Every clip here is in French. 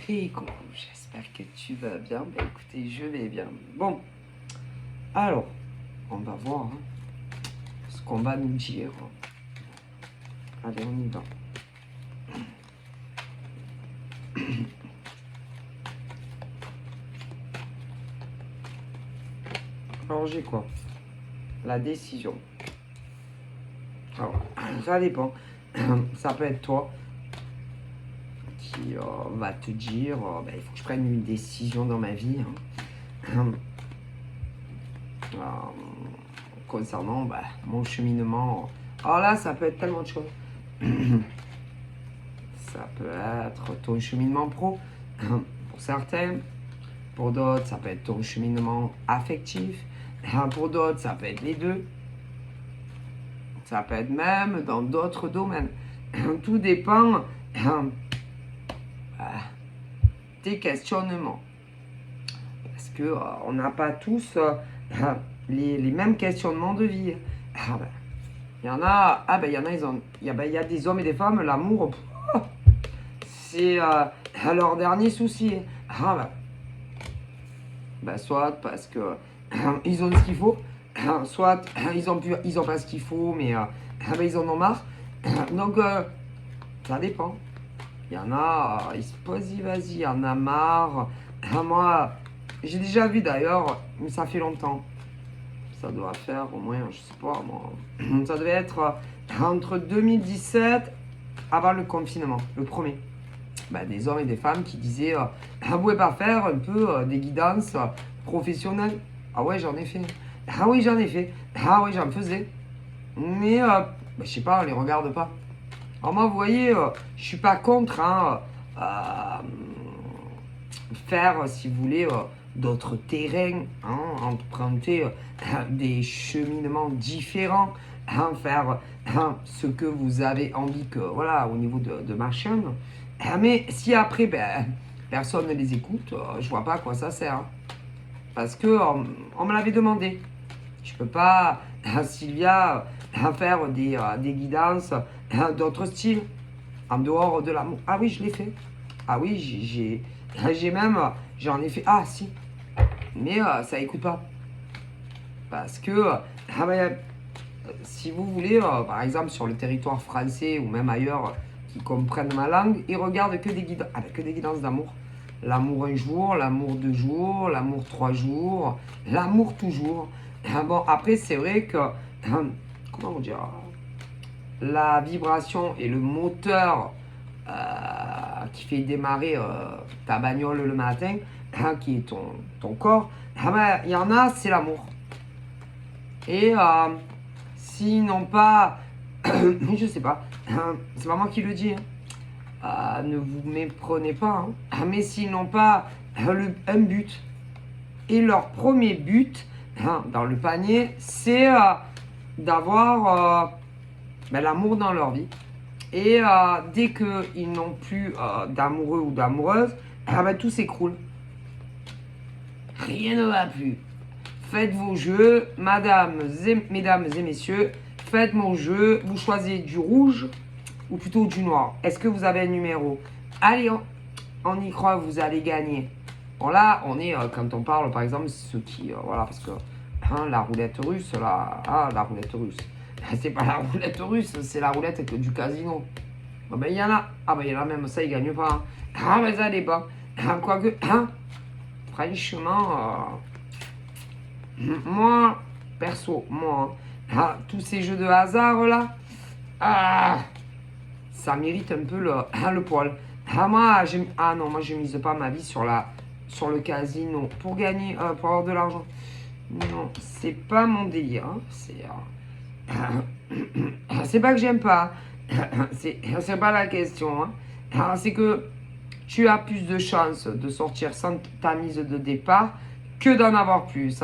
coucou, j'espère que tu vas bien. Bah écoutez, je vais bien. Bon, alors, on va voir ce qu'on va nous dire. Allez, on y va. Alors, j'ai quoi? La décision. Alors, ça dépend. Ça peut être toi qui va te dire bah, il faut que je prenne une décision dans ma vie. Concernant mon cheminement. Alors là, ça peut être tellement de choses. Ça peut être ton cheminement pro, pour certains. Pour d'autres, ça peut être ton cheminement affectif. Pour d'autres, ça peut être les deux. Ça peut être même dans d'autres domaines. Tout dépend des questionnements. Parce que on n'a pas tous les mêmes questionnements de vie. Il y en a, il y a des hommes et des femmes, l'amour, c'est leur dernier souci. Soit parce que ils ont ce qu'il faut, soit ils ont pas ce qu'il faut, mais ils en ont marre. Donc ça dépend. Il y en a, ils se posent, vas-y, il y en a marre. Moi, j'ai déjà vu d'ailleurs, mais ça fait longtemps. Ça doit faire au moins, je sais pas moi, ça devait être entre 2017, avant le confinement, le premier. Des hommes et des femmes qui disaient vous pouvez pas faire un peu des guidances professionnelles? Ah ouais, j'en ai fait. Ah oui, j'en ai fait. Ah oui, j'en faisais. Mais je sais pas, on les regarde pas. Alors moi, vous voyez, je suis pas contre faire, si vous voulez, d'autres terrains, emprunter des cheminements différents, faire ce que vous avez envie que, voilà, au niveau de ma chaîne. Mais si après, personne ne les écoute, je vois pas à quoi ça sert. Parce que on me l'avait demandé. Je peux pas, Sylvia, faire des guidances d'autres styles, en dehors de l'amour. Ah oui, je l'ai fait. Ah oui, j'ai même, j'en ai fait. Ah si. Mais ça écoute pas. Parce que, si vous voulez, par exemple sur le territoire français ou même ailleurs, qui comprennent ma langue, ils regardent que des guidances d'amour. L'amour un jour, l'amour 2 jours, l'amour 3 jours, l'amour toujours. Bon, après, c'est vrai que, comment vous dire, la vibration et le moteur qui fait démarrer ta bagnole le matin, qui est ton corps, il y en a, c'est l'amour. Et s'ils n'ont pas, je sais pas, c'est pas moi qui le dis, ne vous méprenez pas, mais s'ils n'ont pas un but, et leur premier but dans le panier, c'est d'avoir l'amour dans leur vie. Et dès qu'ils n'ont plus d'amoureux ou d'amoureuses, tout s'écroule. Rien ne va plus. Faites vos jeux, mesdames et messieurs, faites mon jeu, vous choisissez du rouge ou plutôt du noir. Est-ce que vous avez un numéro? Allez, on y croit, vous allez gagner. Bon là, on est, quand on parle par exemple, ceux qui, voilà, parce que la roulette russe, là, la roulette russe, c'est pas la roulette russe, c'est la roulette du casino. Bon il y en a, il y en a même, ça ils gagnent pas. Ça dépend. Quoique, franchement, moi, perso, tous ces jeux de hasard là, ça mérite un peu le poil. Moi, je mise pas ma vie sur le casino pour gagner, pour avoir de l'argent. Non, c'est pas mon délire. C'est pas que j'aime pas. C'est pas la question. C'est que tu as plus de chances de sortir sans ta mise de départ que d'en avoir plus.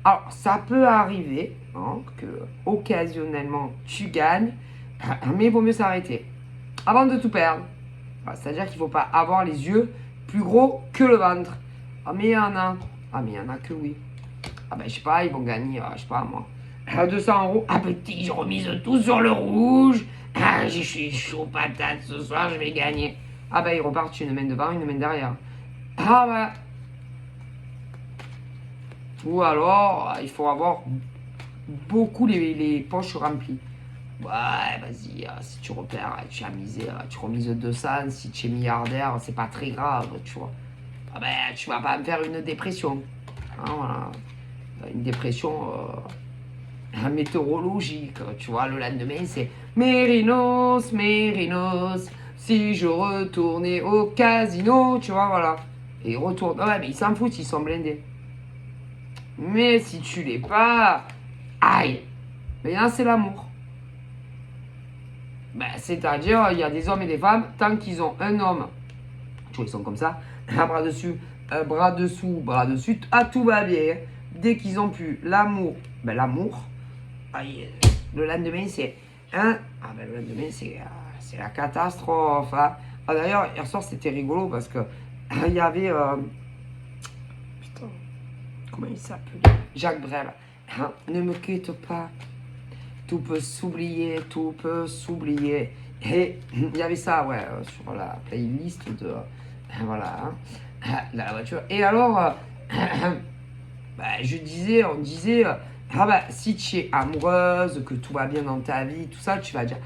Alors, ça peut arriver que occasionnellement tu gagnes, mais il vaut mieux s'arrêter avant de tout perdre. C'est-à-dire qu'il ne faut pas avoir les yeux plus gros que le ventre. Mais il y en a. Mais il y en a que oui. Je sais pas, ils vont gagner, je sais pas moi, 200 euros. Petit, je remise tout sur le rouge. Je suis chaud patate ce soir, je vais gagner. Ah ben ils repartent une main devant, une main derrière. Ah ben. Ou alors, il faut avoir beaucoup les poches remplies. Ouais, vas-y, si tu repères, tu as misé, tu remises 200, si tu es milliardaire, c'est pas très grave, tu vois. Ah ben, tu vas pas me faire une dépression. Hein, voilà. Une dépression météorologique, tu vois. Le lendemain, c'est Mérinos, Mérinos, si je retournais au casino, tu vois, voilà. Et ils retournent. Ouais, mais ils s'en foutent, ils sont blindés. Mais si tu l'es pas, aïe. Mais là, c'est l'amour. Ben, c'est-à-dire, il y a des hommes et des femmes, tant qu'ils ont un homme, tu vois, ils sont comme ça, un bras dessus, un bras dessous, bras dessus, tout va bien. Dès qu'ils ont pu l'amour, ben l'amour, le lendemain, c'est ben, le lendemain, c'est la catastrophe. Hein. Ah, d'ailleurs, hier soir, c'était rigolo parce que il y avait, putain, comment il s'appelait Jacques Brel. Hein, ne me quitte pas. Tout peut s'oublier, tout peut s'oublier. Et il y avait ça, ouais, sur la playlist de. Voilà, hein, la voiture. Et alors, bah, on disait, ah bah, si tu es amoureuse, que tout va bien dans ta vie, tout ça, tu vas dire,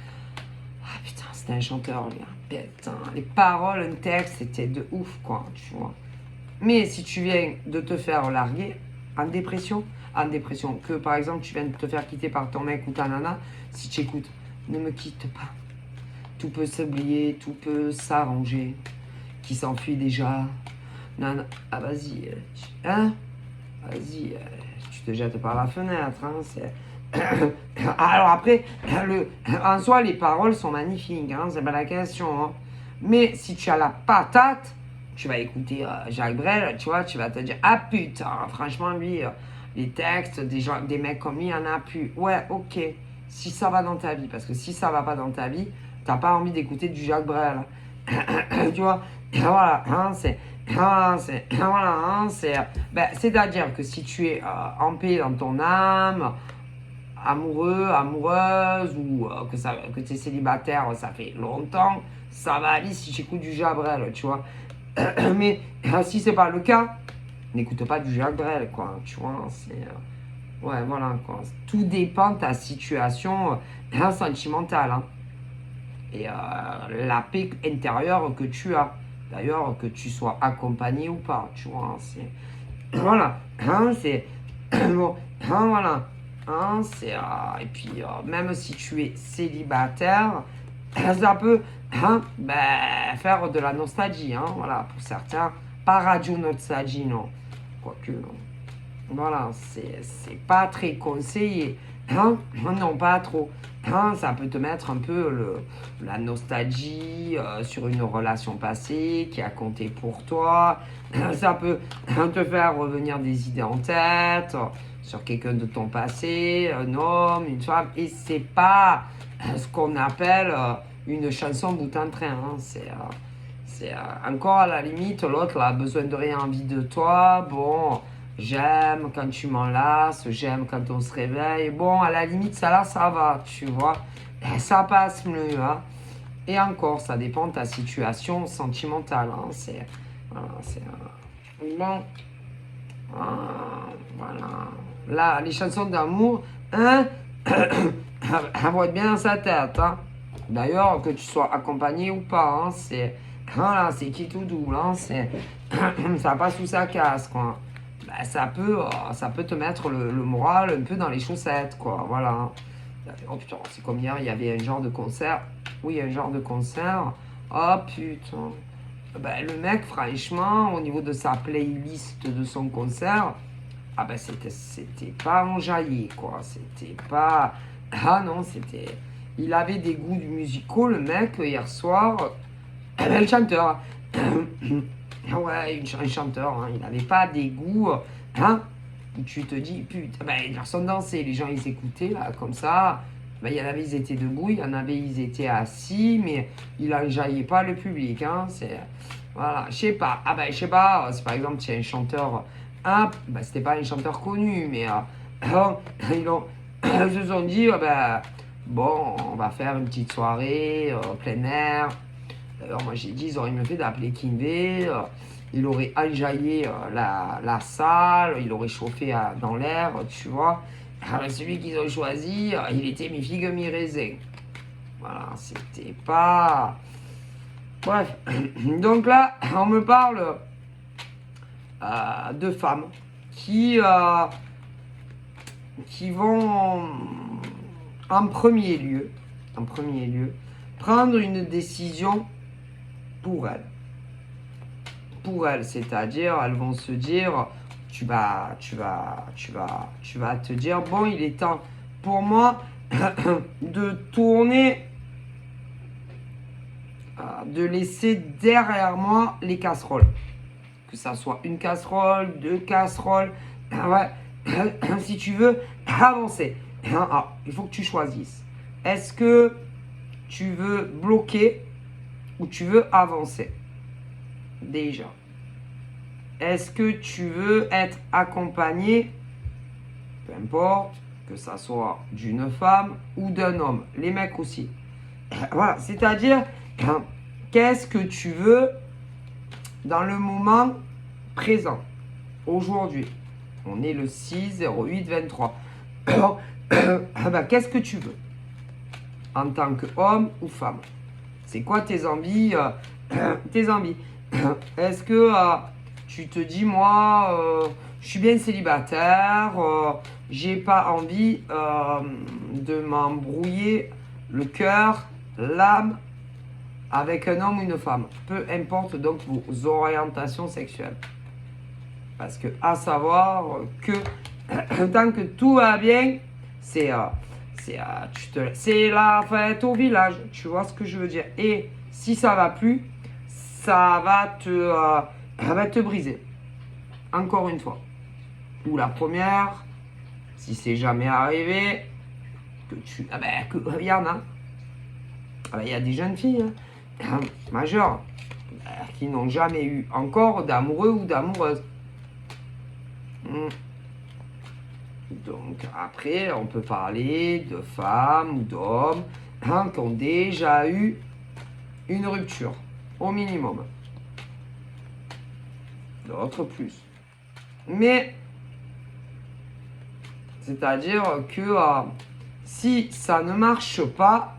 ah putain, c'était un chanteur, lui. Hein. Putain, les paroles, un texte, c'était de ouf, quoi, tu vois. Mais si tu viens de te faire larguer en dépression, que par exemple tu viens de te faire quitter par ton mec ou ta nana, si tu écoutes, ne me quitte pas. Tout peut s'oublier, tout peut s'arranger. Qui s'enfuit déjà. Nana, ah vas-y, hein? Vas-y, tu te jettes par la fenêtre, hein? C'est... Alors après, en soi, les paroles sont magnifiques, hein? C'est pas la question, hein? Mais si tu as la patate, tu vas écouter Jacques Brel, tu vois, tu vas te dire, ah putain, franchement, lui, les textes, des mecs comme lui, il y en a plus. Ouais, ok, si ça va dans ta vie, parce que si ça va pas dans ta vie, t'as pas envie d'écouter du Jacques Brel. Tu vois, voilà, hein, voilà, hein, ben, c'est-à-dire que si tu es en paix dans ton âme, amoureux, amoureuse, ou que tu es célibataire, ça fait longtemps, ça va aller si tu écoutes du Jacques Brel, tu vois. Mais si c'est pas le cas, n'écoute pas du Jacques Brel, quoi. Tu vois, ouais, voilà, quoi. Tout dépend de ta situation sentimentale. Hein. Et la paix intérieure que tu as. D'ailleurs, que tu sois accompagné ou pas, tu vois. C'est... Voilà. Hein, c'est... Bon, hein, voilà. Hein, c'est... et puis, même si tu es célibataire, ça peut ben, faire de la nostalgie, hein, voilà, pour certains. Pas radio nostalgie, non. Quoique, non. Voilà, c'est pas très conseillé. Hein? Non, pas trop. Hein? Ça peut te mettre un peu la nostalgie sur une relation passée qui a compté pour toi. Ça peut te faire revenir des idées en tête sur quelqu'un de ton passé, un homme, une femme. Et c'est pas ce qu'on appelle une chanson bout en train. Hein? C'est encore à la limite, l'autre a besoin de rien, envie de toi. Bon. J'aime quand tu m'enlaces, j'aime quand on se réveille. Bon, à la limite, ça là, ça va, tu vois. Ça passe mieux, hein. Et encore, ça dépend de ta situation sentimentale, hein. C'est... Voilà, c'est... bon. Voilà. Là, les chansons d'amour, hein, elles vont être bien dans sa tête, hein. D'ailleurs, que tu sois accompagné ou pas, hein, c'est... Voilà, c'est qui tout doux, hein, c'est... ça passe sous sa casse, quoi. Ben, ça peut te mettre le moral un peu dans les chaussettes, quoi, voilà. Oh putain, c'est comme hier, il y avait un genre de concert. Oui, un genre de concert. Oh putain. Ben, le mec, franchement, au niveau de sa playlist de son concert, ah ben c'était pas enjaillé, quoi. C'était pas... Ah non, c'était... Il avait des goûts musicaux, le mec, hier soir. Le chanteur. Ouais, un chanteur, hein, il n'avait pas des goûts, hein, tu te dis, putain, ben, les personnes dansaient, les gens ils écoutaient, là, comme ça, ben, il y en avait, ils étaient debout, il y en avait, ils étaient assis, mais il n'enjaillait pas le public, hein, c'est, voilà, je sais pas, ah ben, je sais pas, si par exemple, tu as un chanteur, hein, ben, c'était pas un chanteur connu, mais ils se sont dit, ben, bon, on va faire une petite soirée, plein air, D'ailleurs, moi j'ai dit, ils auraient mieux fait d'appeler Kinvey. Il aurait enjaillé la salle, il aurait chauffé dans l'air, tu vois. Celui qu'ils ont choisi, il était mi-figue, mi-raisin. Voilà, c'était pas... Bref, donc là, on me parle de femmes qui vont en premier lieu, prendre une décision pour elles. Pour elles, c'est-à-dire, elles vont se dire, tu vas te dire, bon, il est temps pour moi de tourner, de laisser derrière moi les casseroles. Que ça soit une casserole, deux casseroles, ouais, si tu veux avancer. Alors, il faut que tu choisisses. Est-ce que tu veux bloquer ou tu veux avancer? Déjà. Est-ce que tu veux être accompagné, peu importe, que ça soit d'une femme ou d'un homme, les mecs aussi. Voilà, c'est-à-dire, qu'est-ce que tu veux dans le moment présent, aujourd'hui? On est le 6/08/23. Qu'est-ce que tu veux en tant qu'homme ou femme? C'est quoi tes envies? Est-ce que tu te dis, moi, je suis bien célibataire, j'ai pas envie de m'embrouiller le cœur, l'âme avec un homme ou une femme, peu importe donc vos orientations sexuelles. Parce que à savoir que tant que tout va bien, c'est la fête au village, tu vois ce que je veux dire. Et si ça va plus, ça va te briser. Encore une fois. Ou la première, si c'est jamais arrivé, il y en a. Il y a des jeunes filles majeures qui n'ont jamais eu encore d'amoureux ou d'amoureuses. Donc après, on peut parler de femmes ou d'hommes qui ont déjà eu une rupture, au minimum. D'autres plus. Mais, c'est-à-dire que si ça ne marche pas,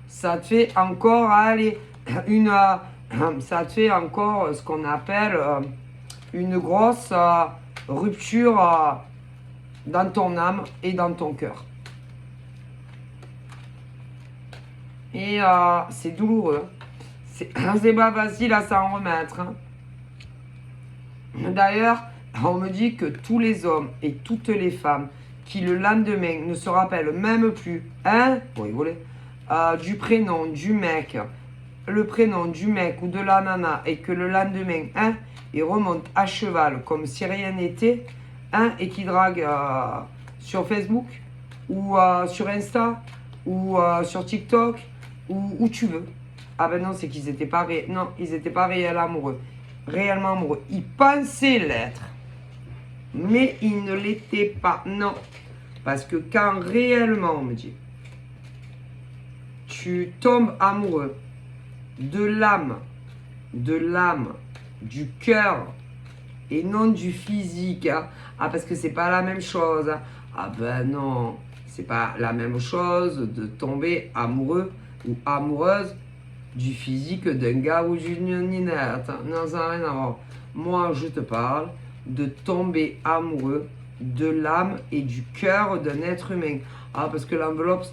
ça te fait encore ça te fait encore ce qu'on appelle une grosse rupture dans ton âme et dans ton cœur. Et c'est douloureux. C'est pas facile à s'en remettre. D'ailleurs, on me dit que tous les hommes et toutes les femmes qui le lendemain ne se rappellent même plus, pour rigoler, du prénom du mec, le prénom du mec ou de la nana, et que le lendemain, ils remontent à cheval comme si rien n'était, et qui draguent sur Facebook ou sur Insta ou sur TikTok ou où tu veux. Ah ben non, c'est qu'ils n'étaient pas réellement amoureux. Réellement amoureux. Ils pensaient l'être, mais ils ne l'étaient pas. Non. Parce que quand réellement, on me dit, tu tombes amoureux de l'âme, du cœur et non du physique. Parce que c'est pas la même chose. Ah ben non, c'est pas la même chose de tomber amoureux ou amoureuse du physique d'un gars ou d'une ninette. Non, ça n'a rien à voir. Moi, je te parle de tomber amoureux de l'âme et du cœur d'un être humain. Parce que l'enveloppe,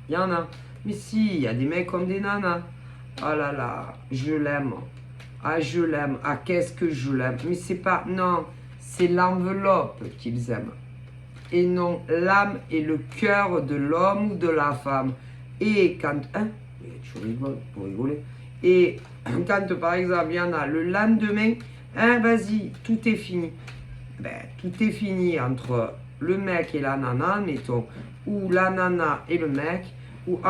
il y en a. Mais si, il y a des mecs comme des nanas. Oh là là, je l'aime. Je l'aime. Qu'est-ce que je l'aime. Mais c'est pas... Non, c'est l'enveloppe qu'ils aiment. Et non l'âme et le cœur de l'homme ou de la femme. Et quand... tu rigoles, pour rigoler. Et quand, par exemple, il y en a le lendemain, vas-y, tout est fini. Tout est fini entre le mec et la nana, mettons, ou la nana et le mec, ou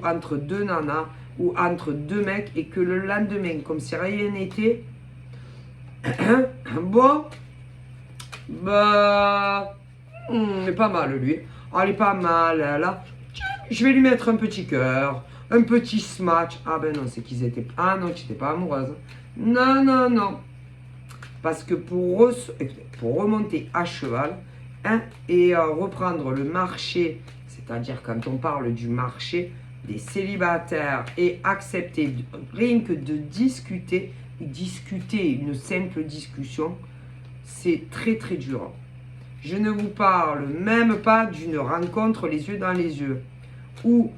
entre deux nanas, ou entre deux mecs, et que le lendemain, comme si rien n'était, bon, il est pas mal lui. Il est pas mal, là. Je vais lui mettre un petit cœur. un petit smash. Ah ben non, c'est qu'ils étaient... Ah non, tu n'étais pas amoureuse. Non, non, non. Parce que pour remonter à cheval hein, et reprendre le marché, c'est-à-dire quand on parle du marché des célibataires et accepter rien que de discuter une simple discussion, c'est très très dur. Je ne vous parle même pas d'une rencontre les yeux dans les yeux ou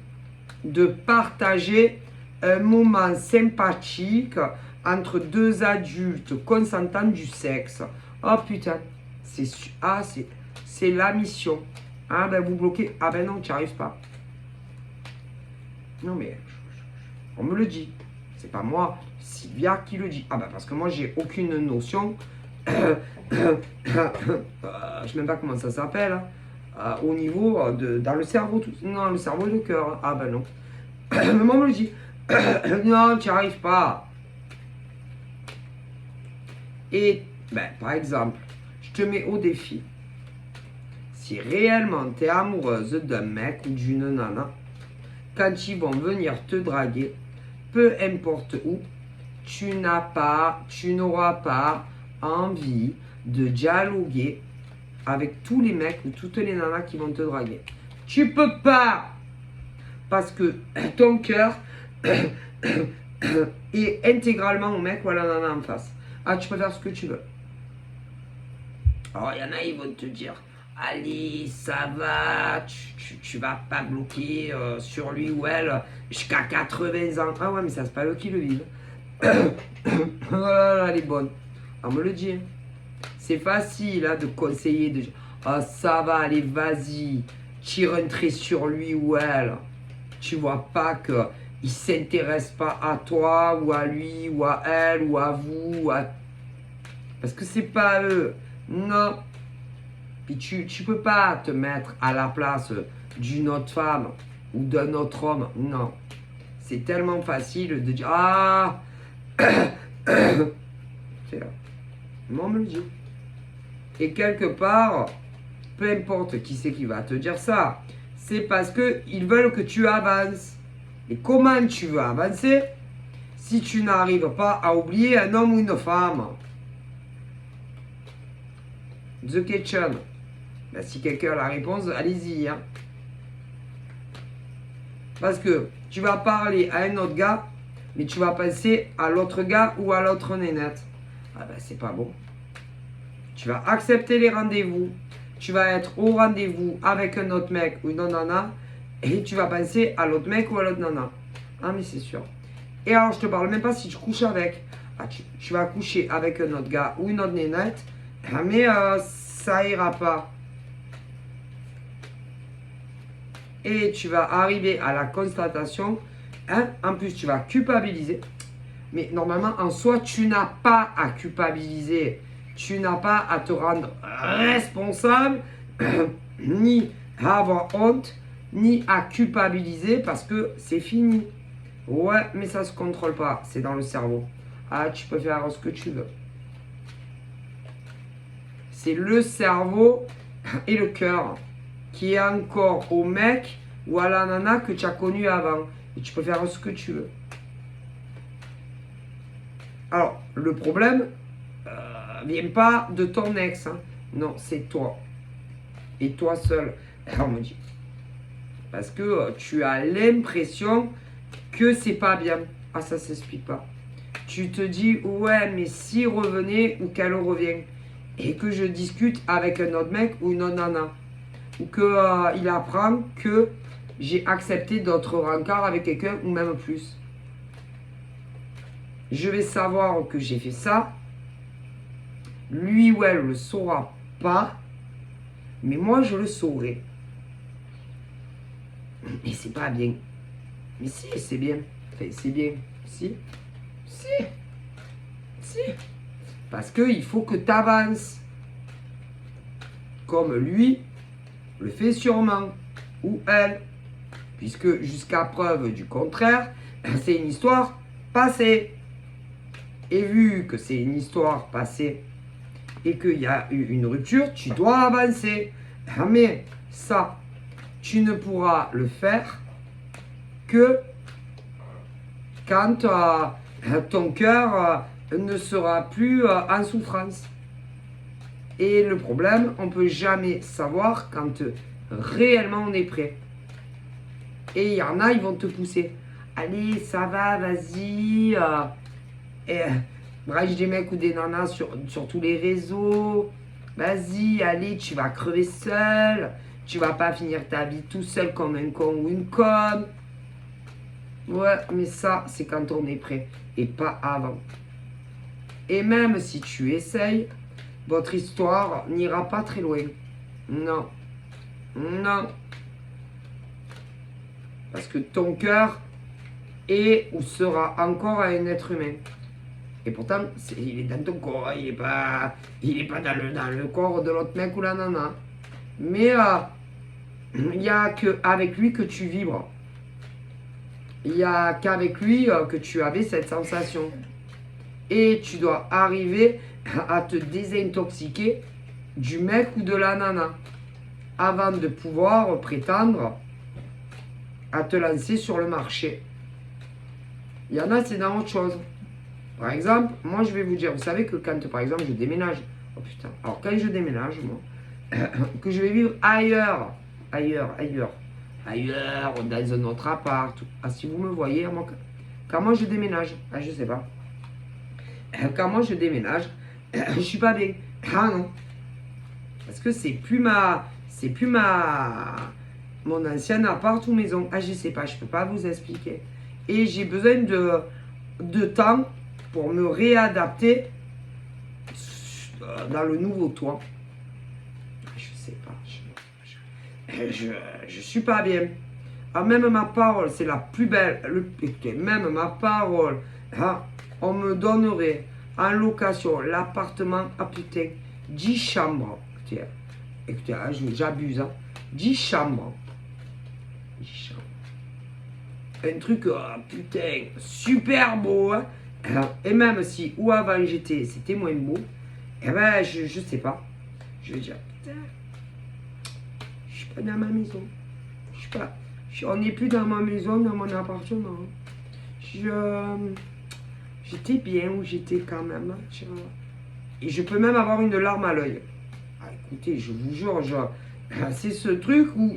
de partager un moment sympathique entre deux adultes consentants du sexe. Oh putain, c'est la mission. Ah ben vous bloquez. Ah ben non, tu n'y arrives pas. Non mais, on me le dit. C'est pas moi, Sylvia qui le dit. Ah ben parce que moi j'ai aucune notion. Je sais même pas comment ça s'appelle. Au niveau dans le cerveau. Non, le cerveau et le cœur. Ah ben non. Maman me le dit. Non, tu n'y arrives pas. Et, ben, par exemple, je te mets au défi. Si réellement tu es amoureuse d'un mec ou d'une nana, quand ils vont venir te draguer, peu importe où, tu n'auras pas envie de dialoguer avec tous les mecs ou toutes les nanas qui vont te draguer. Tu peux pas. Parce que ton cœur est intégralement au mec ou à la nana en face. Ah, tu peux faire ce que tu veux. Alors, il y en a, ils vont te dire, allez, ça va, tu vas pas bloquer sur lui ou elle jusqu'à 80 ans. Ah ouais, mais ça, c'est pas eux qui le vivent. Oh là là, elle est bonne. On me le dit. C'est facile hein, de conseiller, de dire, ah, ça va, allez, vas-y, tire un trait sur lui ou elle. Tu vois pas que il s'intéresse pas à toi ou à lui ou à elle ou à vous parce que c'est pas eux. Non. Puis tu peux pas te mettre à la place d'une autre femme ou d'un autre homme. Non. C'est tellement facile de dire ah c'est là. Moi on me le dit. Et quelque part, peu importe qui c'est qui va te dire ça, c'est parce que ils veulent que tu avances. Et comment tu veux avancer si tu n'arrives pas à oublier un homme ou une femme? The Kitchen. Ben, si quelqu'un a la réponse, allez-y. Hein. Parce que tu vas parler à un autre gars, mais tu vas penser à l'autre gars ou à l'autre nénette. Ah ben c'est pas bon. Tu vas accepter les rendez-vous. Tu vas être au rendez-vous avec un autre mec ou une autre nana. Et tu vas penser à l'autre mec ou à l'autre nana. Ah mais c'est sûr. Et alors je te parle même pas si tu couches avec. Ah, tu vas coucher avec un autre gars ou une autre nénette. Ah, mais ça ira pas. Et tu vas arriver à la constatation. Hein, en plus tu vas culpabiliser. Mais normalement en soi tu n'as pas à culpabiliser. Tu n'as pas à te rendre responsable. Ni à avoir honte. Ni à culpabiliser parce que c'est fini. Ouais, mais ça se contrôle pas. C'est dans le cerveau. Ah, tu peux faire ce que tu veux. C'est le cerveau et le cœur qui est encore au mec ou à la nana que tu as connu avant. Et tu peux faire ce que tu veux. Alors, le problème vient pas de ton ex. Hein. Non, c'est toi. Et toi seul. Alors, on me dit. Parce que tu as l'impression que c'est pas bien. Ah, ça s'explique pas. Tu te dis, ouais, mais s'il revenait ou qu'elle revient, et que je discute avec un autre mec ou une autre nana, ou qu'il apprend que j'ai accepté d'autres rencarts avec quelqu'un ou même plus. Je vais savoir que j'ai fait ça. Lui ou elle le saura pas, mais moi je le saurai. Mais c'est pas bien. Mais si, c'est bien. Enfin, c'est bien. Si. Parce qu'il faut que tu avances. Comme lui le fait sûrement. Ou elle. Puisque jusqu'à preuve du contraire, c'est une histoire passée. Et vu que c'est une histoire passée et qu'il y a eu une rupture, tu dois avancer. Mais ça, tu ne pourras le faire que quand ton cœur ne sera plus en souffrance. Et le problème, on ne peut jamais savoir quand réellement on est prêt. Et il y en a, ils vont te pousser. Allez, ça va, vas-y. Bref, des mecs ou des nanas sur tous les réseaux. Vas-y, allez, tu vas crever seul. Tu vas pas finir ta vie tout seul comme un con ou une conne. Ouais, mais ça, c'est quand on est prêt. Et pas avant. Et même si tu essayes, votre histoire n'ira pas très loin. Non. Non. Parce que ton cœur est ou sera encore un être humain. Et pourtant, il est dans ton corps, hein. Il est pas dans le corps de l'autre mec ou la nana. Mais il n'y a qu'avec lui que tu vibres. Il n'y a qu'avec lui que tu avais cette sensation. Et tu dois arriver à te désintoxiquer du mec ou de la nana avant de pouvoir prétendre à te lancer sur le marché. Il y en a, c'est dans autre chose. Par exemple, moi je vais vous dire, vous savez que quand par exemple je déménage, oh putain, alors quand je déménage, moi, que je vais vivre ailleurs, dans un autre appart, ah, si vous me voyez, moi, quand moi je déménage, ah, je sais pas, quand moi je déménage, je suis pas bien, ah non, parce que c'est plus mon ancien appart ou maison, ah je sais pas, je peux pas vous expliquer, et j'ai besoin de temps pour me réadapter dans le nouveau toit. Je sais pas, je suis pas bien. Ah, même ma parole, c'est la plus belle. Même ma parole, ah, on me donnerait en location l'appartement, ah putain, 10 chambres. Écoutez, ah, j'abuse, hein. 10 chambres. 10 chambres. Un truc, putain, super beau, hein. Et même si, où avant c'était moins beau, eh ben, je sais pas. Je vais dire, putain, je suis pas dans ma maison. Je suis pas, on n'est plus dans ma maison, dans mon appartement. J'étais bien où j'étais quand même. Et je peux même avoir une larme à l'œil. Ah, écoutez, je vous jure, c'est ce truc où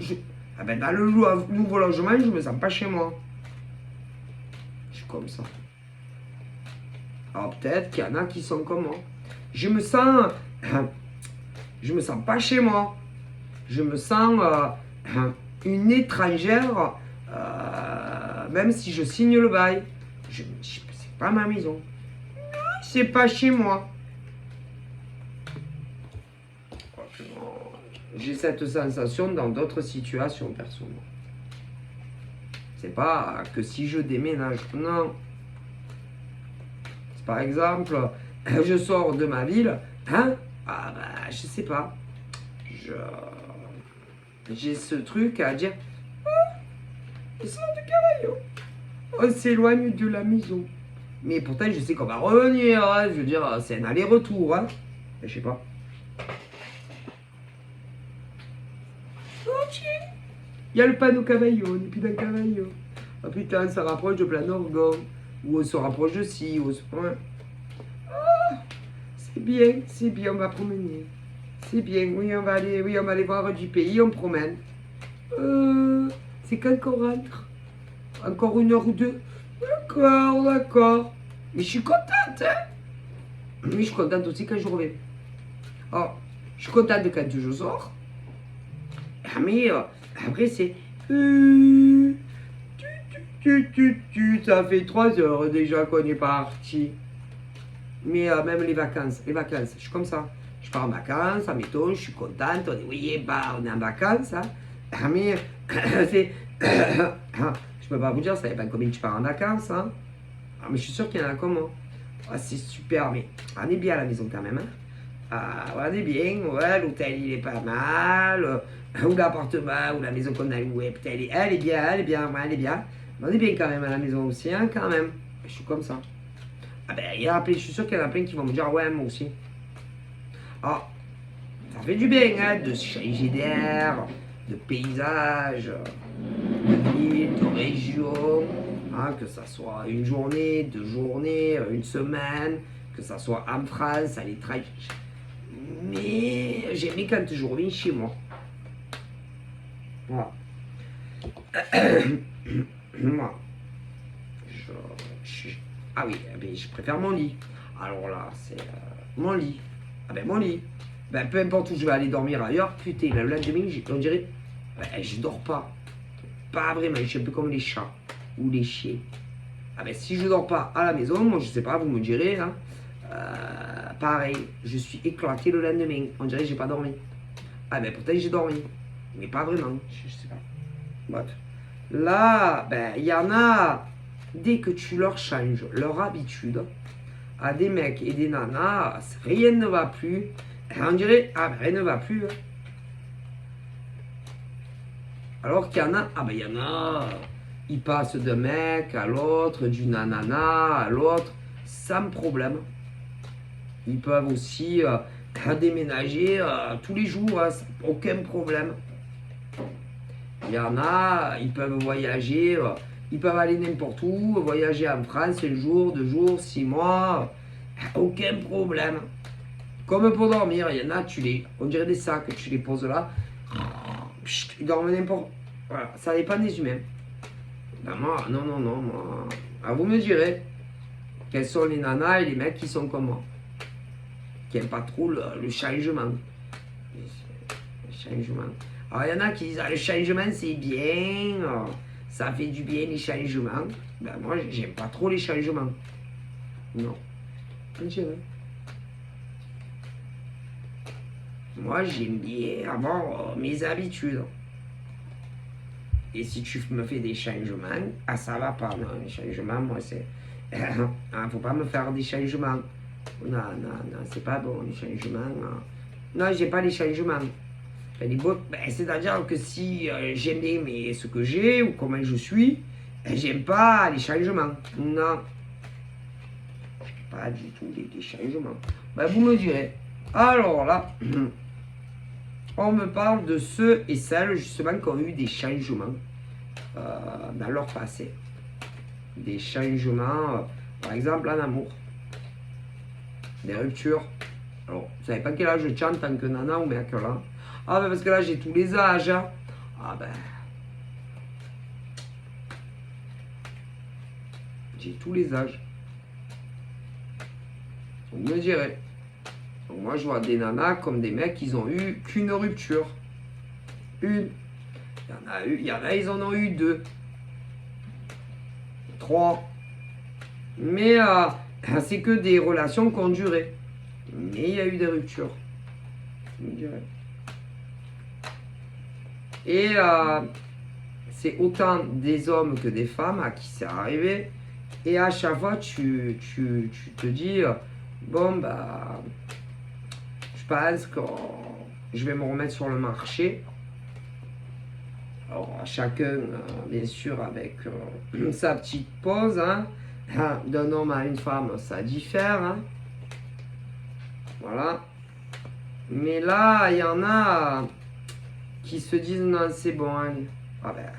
dans le nouveau logement, je me sens pas chez moi. Je suis comme ça. Alors peut-être qu'il y en a qui sont comme moi. Je me sens pas chez moi. Je me sens une étrangère, même si je signe le bail. C'est pas ma maison. C'est pas chez moi. J'ai cette sensation dans d'autres situations personnelles. C'est pas que si je déménage, non. Par exemple, je sors de ma ville, hein? Ah bah, je sais pas. J'ai ce truc à dire, je sors de Cavaillon. On s'éloigne de la maison. Mais pourtant, je sais qu'on va revenir, hein. Je veux dire, c'est un aller-retour, hein. Je sais pas. Il y a le panneau Cavaillon, on n'est plus dans Cavaillon. Ah putain, ça rapproche de Plan-Orgon. Ou on se rapproche de ci, ou on se... Ah, c'est bien, on va promener. C'est bien, oui, on va aller voir du pays, on promène. C'est quand qu'on rentre? Encore 1 heure ou 2? D'accord. Mais je suis contente, hein? Mais je suis contente aussi quand je reviens. Oh, je suis contente quand je sors. Mais après, c'est... Ça fait 3 heures déjà qu'on est parti. Mais même les vacances, je suis comme ça. Je pars en vacances, admettons, je suis contente, on est en vacances. Hein. Mais c'est... je peux pas vous dire, ça dépend combien tu pars en vacances. Hein. Mais je suis sûr qu'il y en a comme moi. Ah, c'est super, mais on est bien à la maison quand même. Hein. On est bien, ouais, l'hôtel il est pas mal. Ou l'appartement, ou la maison qu'on a louée, putain, elle est bien. On est bien quand même à la maison aussi, hein, quand même. Je suis comme ça. Ah ben, je suis sûr qu'il y en a plein qui vont me dire, ouais, moi aussi. Ah, ça fait du bien, hein, de changer d'air, de paysage, de ville, de région. Hein, que ça soit une journée, 2 journées, une semaine, que ça soit en France, à l'étranger. Mais j'aimais quand je reviens chez moi. Voilà. Moi, ah oui, eh ben, je préfère mon lit. Alors là, c'est mon lit. Ah ben mon lit. Ben, peu importe où je vais aller dormir ailleurs, putain, le lendemain, on dirait, ben, je dors pas. Pas vraiment, je suis un peu comme les chats ou les chiens. Ah ben si je dors pas à la maison, moi je sais pas, vous me direz, hein, pareil, je suis éclaté le lendemain. On dirait que j'ai pas dormi. Ah ben peut-être j'ai dormi, mais pas vraiment, je sais pas. Bref. Là, ben il y en a, dès que tu leur changes leur habitude, à des mecs et des nanas, rien ne va plus. On dirait, ah ben rien ne va plus. Hein. Alors qu'il y en a, ah ben il y en a, ils passent d'un mec à l'autre, d'une nanana à l'autre, sans problème. Ils peuvent aussi déménager tous les jours, hein, aucun problème. Il y en a, ils peuvent voyager, ils peuvent aller n'importe où, voyager en France un jour, 2 jours, 6 mois, aucun problème. Comme pour dormir, il y en a, on dirait des sacs, tu les poses là, ils dorment n'importe où. Voilà, ça dépend des humains. Ben moi, non, moi. Alors vous me direz, quels sont les nanas et les mecs qui sont comme moi, qui n'aiment pas trop le changement. Le changement. Alors il y en a qui disent, ah, le changement c'est bien, ça fait du bien les changements. Ben moi, j'aime pas trop les changements. Non. Je dirais. Moi, j'aime bien avoir mes habitudes. Et si tu me fais des changements, ah ça va pas, non, les changements, moi c'est... faut pas me faire des changements. Non, c'est pas bon, les changements. Non, j'ai pas les changements. C'est-à-dire que si j'aime bien ce que j'ai ou comment je suis, j'aime pas les changements. Non. Pas du tout les changements. Ben, vous me direz. Alors là... On me parle de ceux et celles justement qui ont eu des changements dans leur passé. Des changements, par exemple en amour. Des ruptures. Alors, vous savez pas quel âge je chante en tant que nana ou mec là. Ah ben parce que là j'ai tous les âges. Hein. Ah ben. J'ai tous les âges. Vous me direz. Donc moi, je vois des nanas comme des mecs, ils ont eu qu'une rupture. Une. Il y en a, ils en ont eu 2. 3. Mais c'est que des relations qui ont duré. Mais il y a eu des ruptures. Je me dirais. Et c'est autant des hommes que des femmes à qui c'est arrivé. Et à chaque fois, tu te dis, bon, bah... Je pense que je vais me remettre sur le marché. Alors, chacun, bien sûr, avec sa petite pause. Hein. D'un homme à une femme, ça diffère. Hein. Voilà. Mais là, il y en a qui se disent, non, c'est bon. Hein. Ah ben,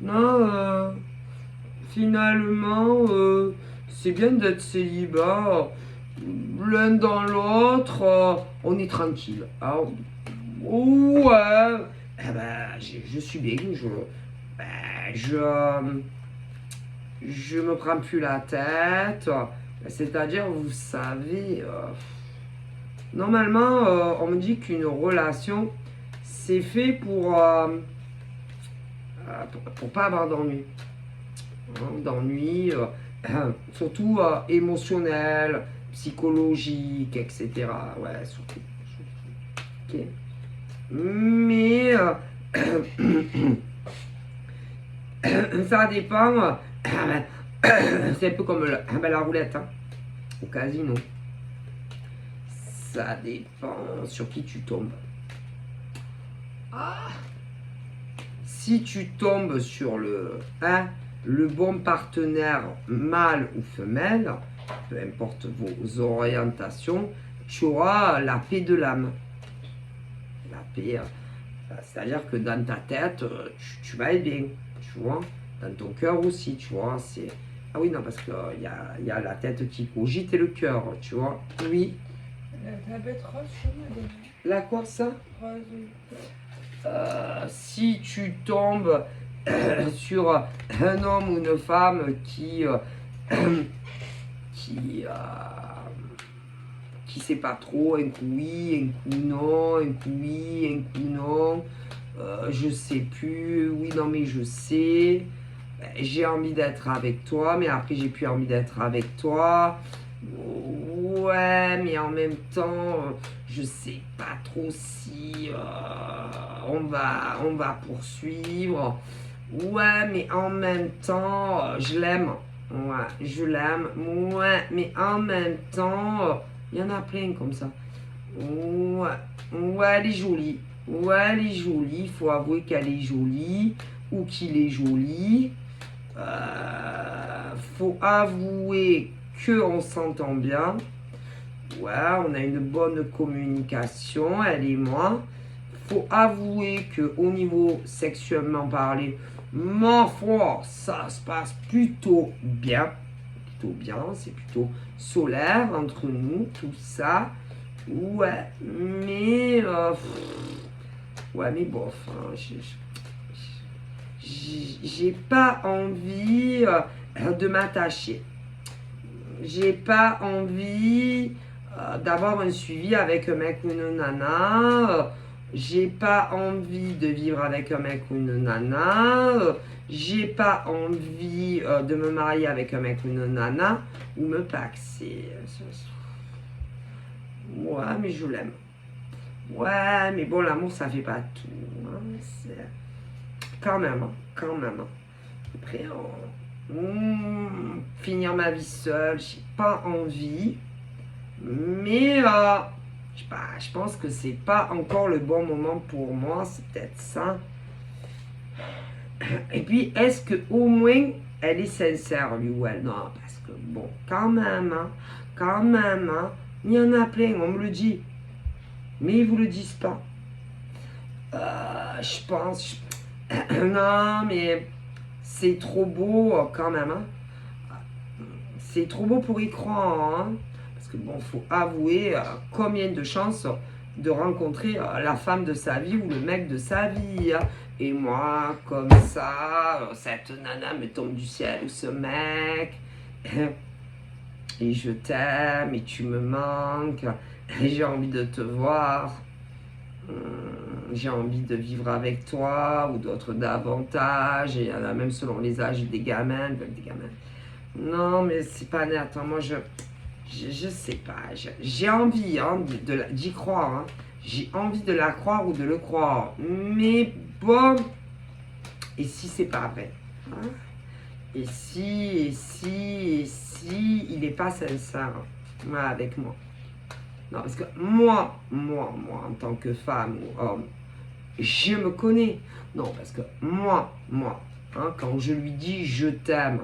non, finalement, c'est bien d'être célibat. L'un dans l'autre, on est tranquille. Alors, ouais, eh ben, je suis bien, je me prends plus la tête. C'est-à-dire, vous savez, normalement, on me dit qu'une relation, c'est fait pour pas avoir d'ennui. Hein, d'ennui, surtout émotionnel, psychologique, etc. Ouais, surtout. Okay. Mais ça dépend. C'est un peu comme la roulette hein, au casino. Ça dépend sur qui tu tombes. Ah. Si tu tombes sur le bon partenaire mâle ou femelle, peu importe vos orientations, tu auras la paix de l'âme. La paix, c'est-à-dire que dans ta tête, tu vas être bien, tu vois. dans ton cœur aussi, tu vois. C'est... Ah oui, non, parce qu'il y a la tête qui cogite et le cœur, tu vois. Oui. La bête rose chez moi déjà. La quoi, ça? Rose. Si tu tombes sur un homme ou une femme qui, qui sait pas trop, un coup oui, un coup non, un coup oui, un coup non, je sais plus, oui, non, mais je sais, j'ai envie d'être avec toi, mais après j'ai plus envie d'être avec toi, ouais, mais en même temps, je sais pas trop si on va poursuivre, ouais, mais en même temps, je l'aime. Ouais, je l'aime. Ouais, mais en même temps, il y en a plein comme ça. Ouais, ouais, elle est jolie. Ouais, elle est jolie. Il faut avouer qu'elle est jolie ou qu'il est joli. Faut avouer qu'on s'entend bien. Ouais, on a une bonne communication, elle et moi. Faut avouer que au niveau sexuellement parlé, ma foi, ça se passe plutôt bien. Plutôt bien, c'est plutôt solaire entre nous, tout ça. Ouais, mais... ouais, mais bof. Hein, j'ai pas envie de m'attacher. J'ai pas envie d'avoir un suivi avec un mec ou une nana. J'ai pas envie de vivre avec un mec ou une nana. J'ai pas envie de me marier avec un mec ou une nana. Ou me paxer. Ouais, mais je l'aime. Ouais, mais bon, l'amour, ça fait pas tout. Hein, quand même, quand même. Après, finir ma vie seule, j'ai pas envie. Mais je sais pas, je pense que c'est pas encore le bon moment pour moi, c'est peut-être ça. Et puis, est-ce que au moins elle est sincère, lui ou elle? Non, parce que bon, quand même, il y en a plein, on me le dit. Mais ils vous le disent pas. Je pense, non, mais c'est trop beau quand même. Hein. C'est trop beau pour y croire. Hein. Parce que bon, faut avouer combien de chances de rencontrer la femme de sa vie ou le mec de sa vie. Hein. Et moi, comme ça, cette nana me tombe du ciel ou ce mec. Et je t'aime et tu me manques. Et j'ai envie de te voir. J'ai envie de vivre avec toi ou d'autres davantage. Et il y en a même selon les âges des gamins, des gamins. Non, mais c'est pas net. Hein. Moi, je sais pas. J'ai envie hein, d'y croire. Hein. J'ai envie de la croire ou de le croire. Mais bon, et si c'est pas vrai hein? Et si, il n'est pas sincère ouais, avec moi. Non, parce que moi, en tant que femme ou homme, je me connais. Non, parce que moi, hein, quand je lui dis je t'aime,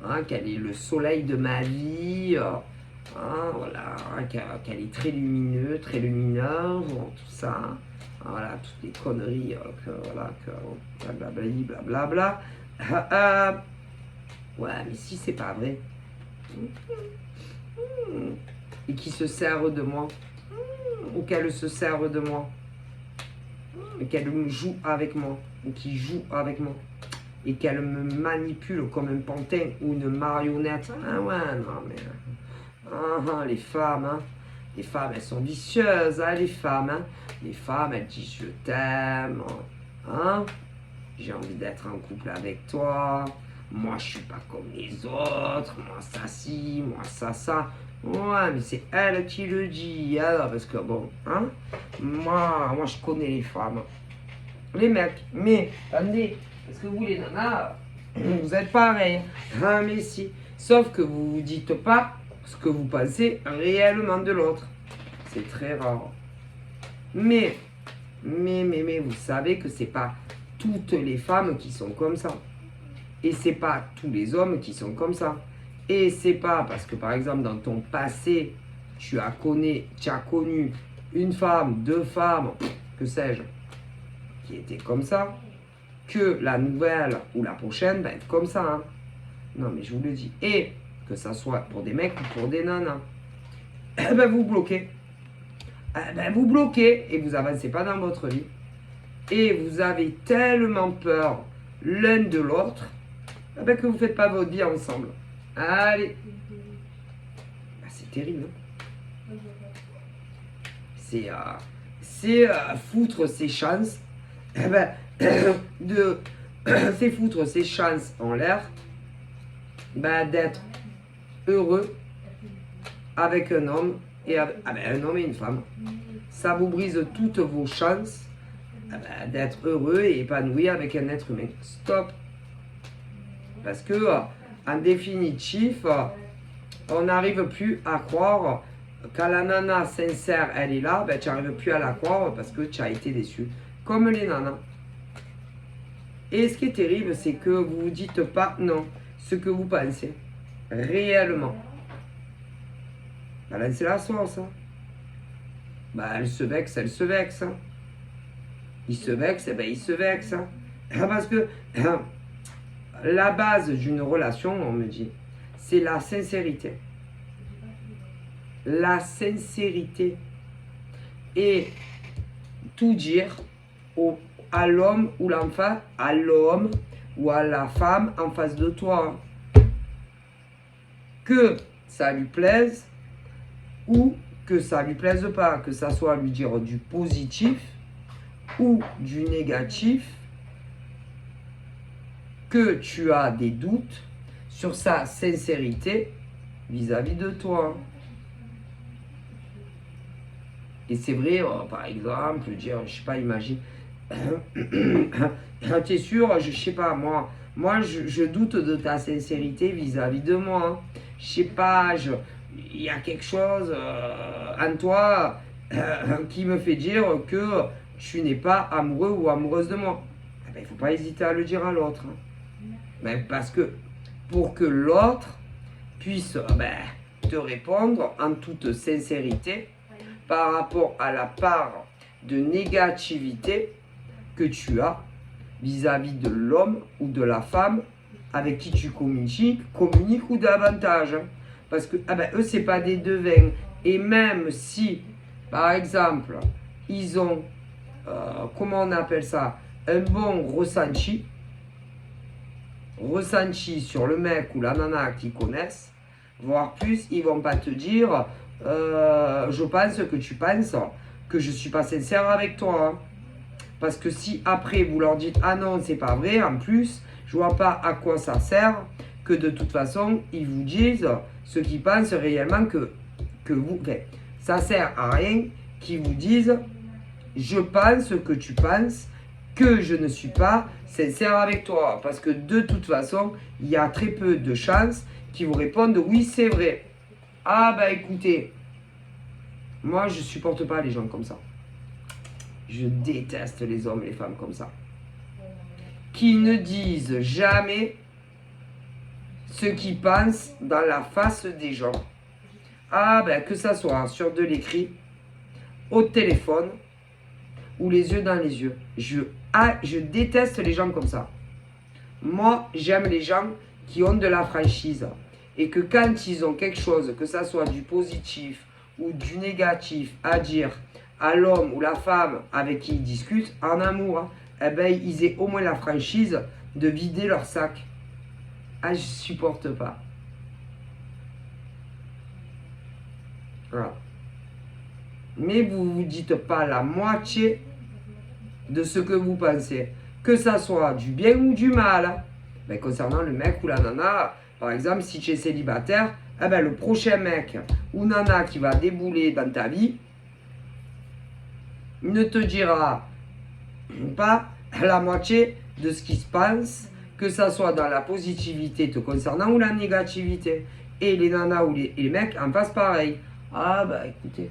hein, qu'elle est le soleil de ma vie, hein, voilà, hein, qu'elle est très lumineuse, très lumineuse, bon, tout ça, hein, voilà, toutes les conneries, que blablabla. Ouais, mais si c'est pas vrai, et qui se servent de moi, ou qu'elle se serve de moi, et qu'elle me joue avec moi, ou qui joue avec moi, et qu'elle me manipule comme un pantin ou une marionnette. Ah ouais, non mais... les femmes, hein. Les femmes, elles sont vicieuses, hein, les femmes. Hein. Les femmes, elles disent je t'aime. Hein. J'ai envie d'être en couple avec toi. Moi, je suis pas comme les autres. Moi, ça, si. Moi, ça. Ouais, mais c'est elle qui le dit. Alors, parce que bon, hein. Moi, je connais les femmes. Les mecs. Mais, attendez. Parce que vous, les nanas, vous êtes pareils. Ah, mais si. Sauf que vous vous dites pas ce que vous pensez réellement de l'autre. C'est très rare. Mais, vous savez que c'est pas toutes les femmes qui sont comme ça. Et c'est pas tous les hommes qui sont comme ça. Et c'est pas parce que, par exemple, dans ton passé, tu as connu une femme, deux femmes, que sais-je, qui étaient comme ça, que la nouvelle ou la prochaine va être comme ça. Hein. Non, mais je vous le dis. Et que ça soit pour des mecs ou pour des nanas. Eh ben, vous bloquez. Eh ben, vous bloquez et vous avancez pas dans votre vie. Et vous avez tellement peur l'un de l'autre eh ben, que vous ne faites pas votre vie ensemble. Allez. Ben, c'est terrible. Hein. C'est foutre ses chances. Eh ben, c'est foutre ses chances en l'air. Ben, d'être heureux avec un homme et avec, un homme et une femme. Ça vous brise toutes vos chances d'être heureux et épanoui avec un être humain. Stop. Parce que, en définitif, on n'arrive plus à croire quand la nana sincère, elle est là, ben, tu n'arrives plus à la croire parce que tu as été déçu. Comme les nanas. Et ce qui est terrible, c'est que vous ne vous dites pas non, ce que vous pensez. Réellement. Balancez la sauce. Hein. Ben, elle se vexe, elle se vexe. Hein. Il se vexe, ben il se vexe. Hein. Parce que la base d'une relation, on me dit, c'est la sincérité. La sincérité. Et tout dire à l'homme ou l'enfant, à l'homme ou à la femme en face de toi. Que ça lui plaise ou que ça lui plaise pas. Que ça soit lui dire du positif ou du négatif, que tu as des doutes sur sa sincérité vis-à-vis de toi. Et c'est vrai, par exemple, dire, je sais pas, imagine, tu es sûr, je sais pas, moi je doute de ta sincérité vis-à-vis de moi. Je sais pas, il y a quelque chose en toi qui me fait dire que tu n'es pas amoureux ou amoureuse de moi. Eh ben, il ne faut pas hésiter à le dire à l'autre. Hein. Ben, parce que pour que l'autre puisse te répondre en toute sincérité par rapport à la part de négativité que tu as vis-à-vis de l'homme ou de la femme avec qui tu communiques ou davantage. Hein. Parce que eux, ce n'est pas des devins. Et même si, par exemple, ils ont comment on appelle ça, un bon ressenti sur le mec ou la nana qu'ils connaissent, voire plus, ils vont pas te dire je pense que tu penses que je suis pas sincère avec toi. Hein. Parce que si après vous leur dites ah non, c'est pas vrai, en plus, je vois pas à quoi ça sert que de toute façon, ils vous disent ce qu'ils pensent réellement que vous faites. Ça sert à rien qu'ils vous disent je pense que tu penses que je ne suis pas sincère avec toi. Parce que de toute façon, il y a très peu de chances qu'ils vous répondent oui, c'est vrai. Ah bah écoutez, moi je supporte pas les gens comme ça. Je déteste les hommes et les femmes comme ça. Qui ne disent jamais ce qu'ils pensent dans la face des gens. Ah ben que ça soit sur de l'écrit, au téléphone, ou les yeux dans les yeux. Je déteste les gens comme ça. Moi, j'aime les gens qui ont de la franchise. Et que quand ils ont quelque chose, que ça soit du positif ou du négatif à dire à l'homme ou la femme avec qui ils discutent, en amour, hein, eh ben, ils aient au moins la franchise de vider leur sac. Ah, je supporte pas. Voilà. Mais vous ne vous dites pas la moitié de ce que vous pensez. Que ça soit du bien ou du mal. Ben, concernant le mec ou la nana, par exemple, si tu es célibataire, eh ben, le prochain mec ou nana qui va débouler dans ta vie ne te dira pas la moitié de ce qui se passe, que ça soit dans la positivité te concernant ou la négativité. Et les nanas ou les mecs en fassent pareil. Ah bah écoutez.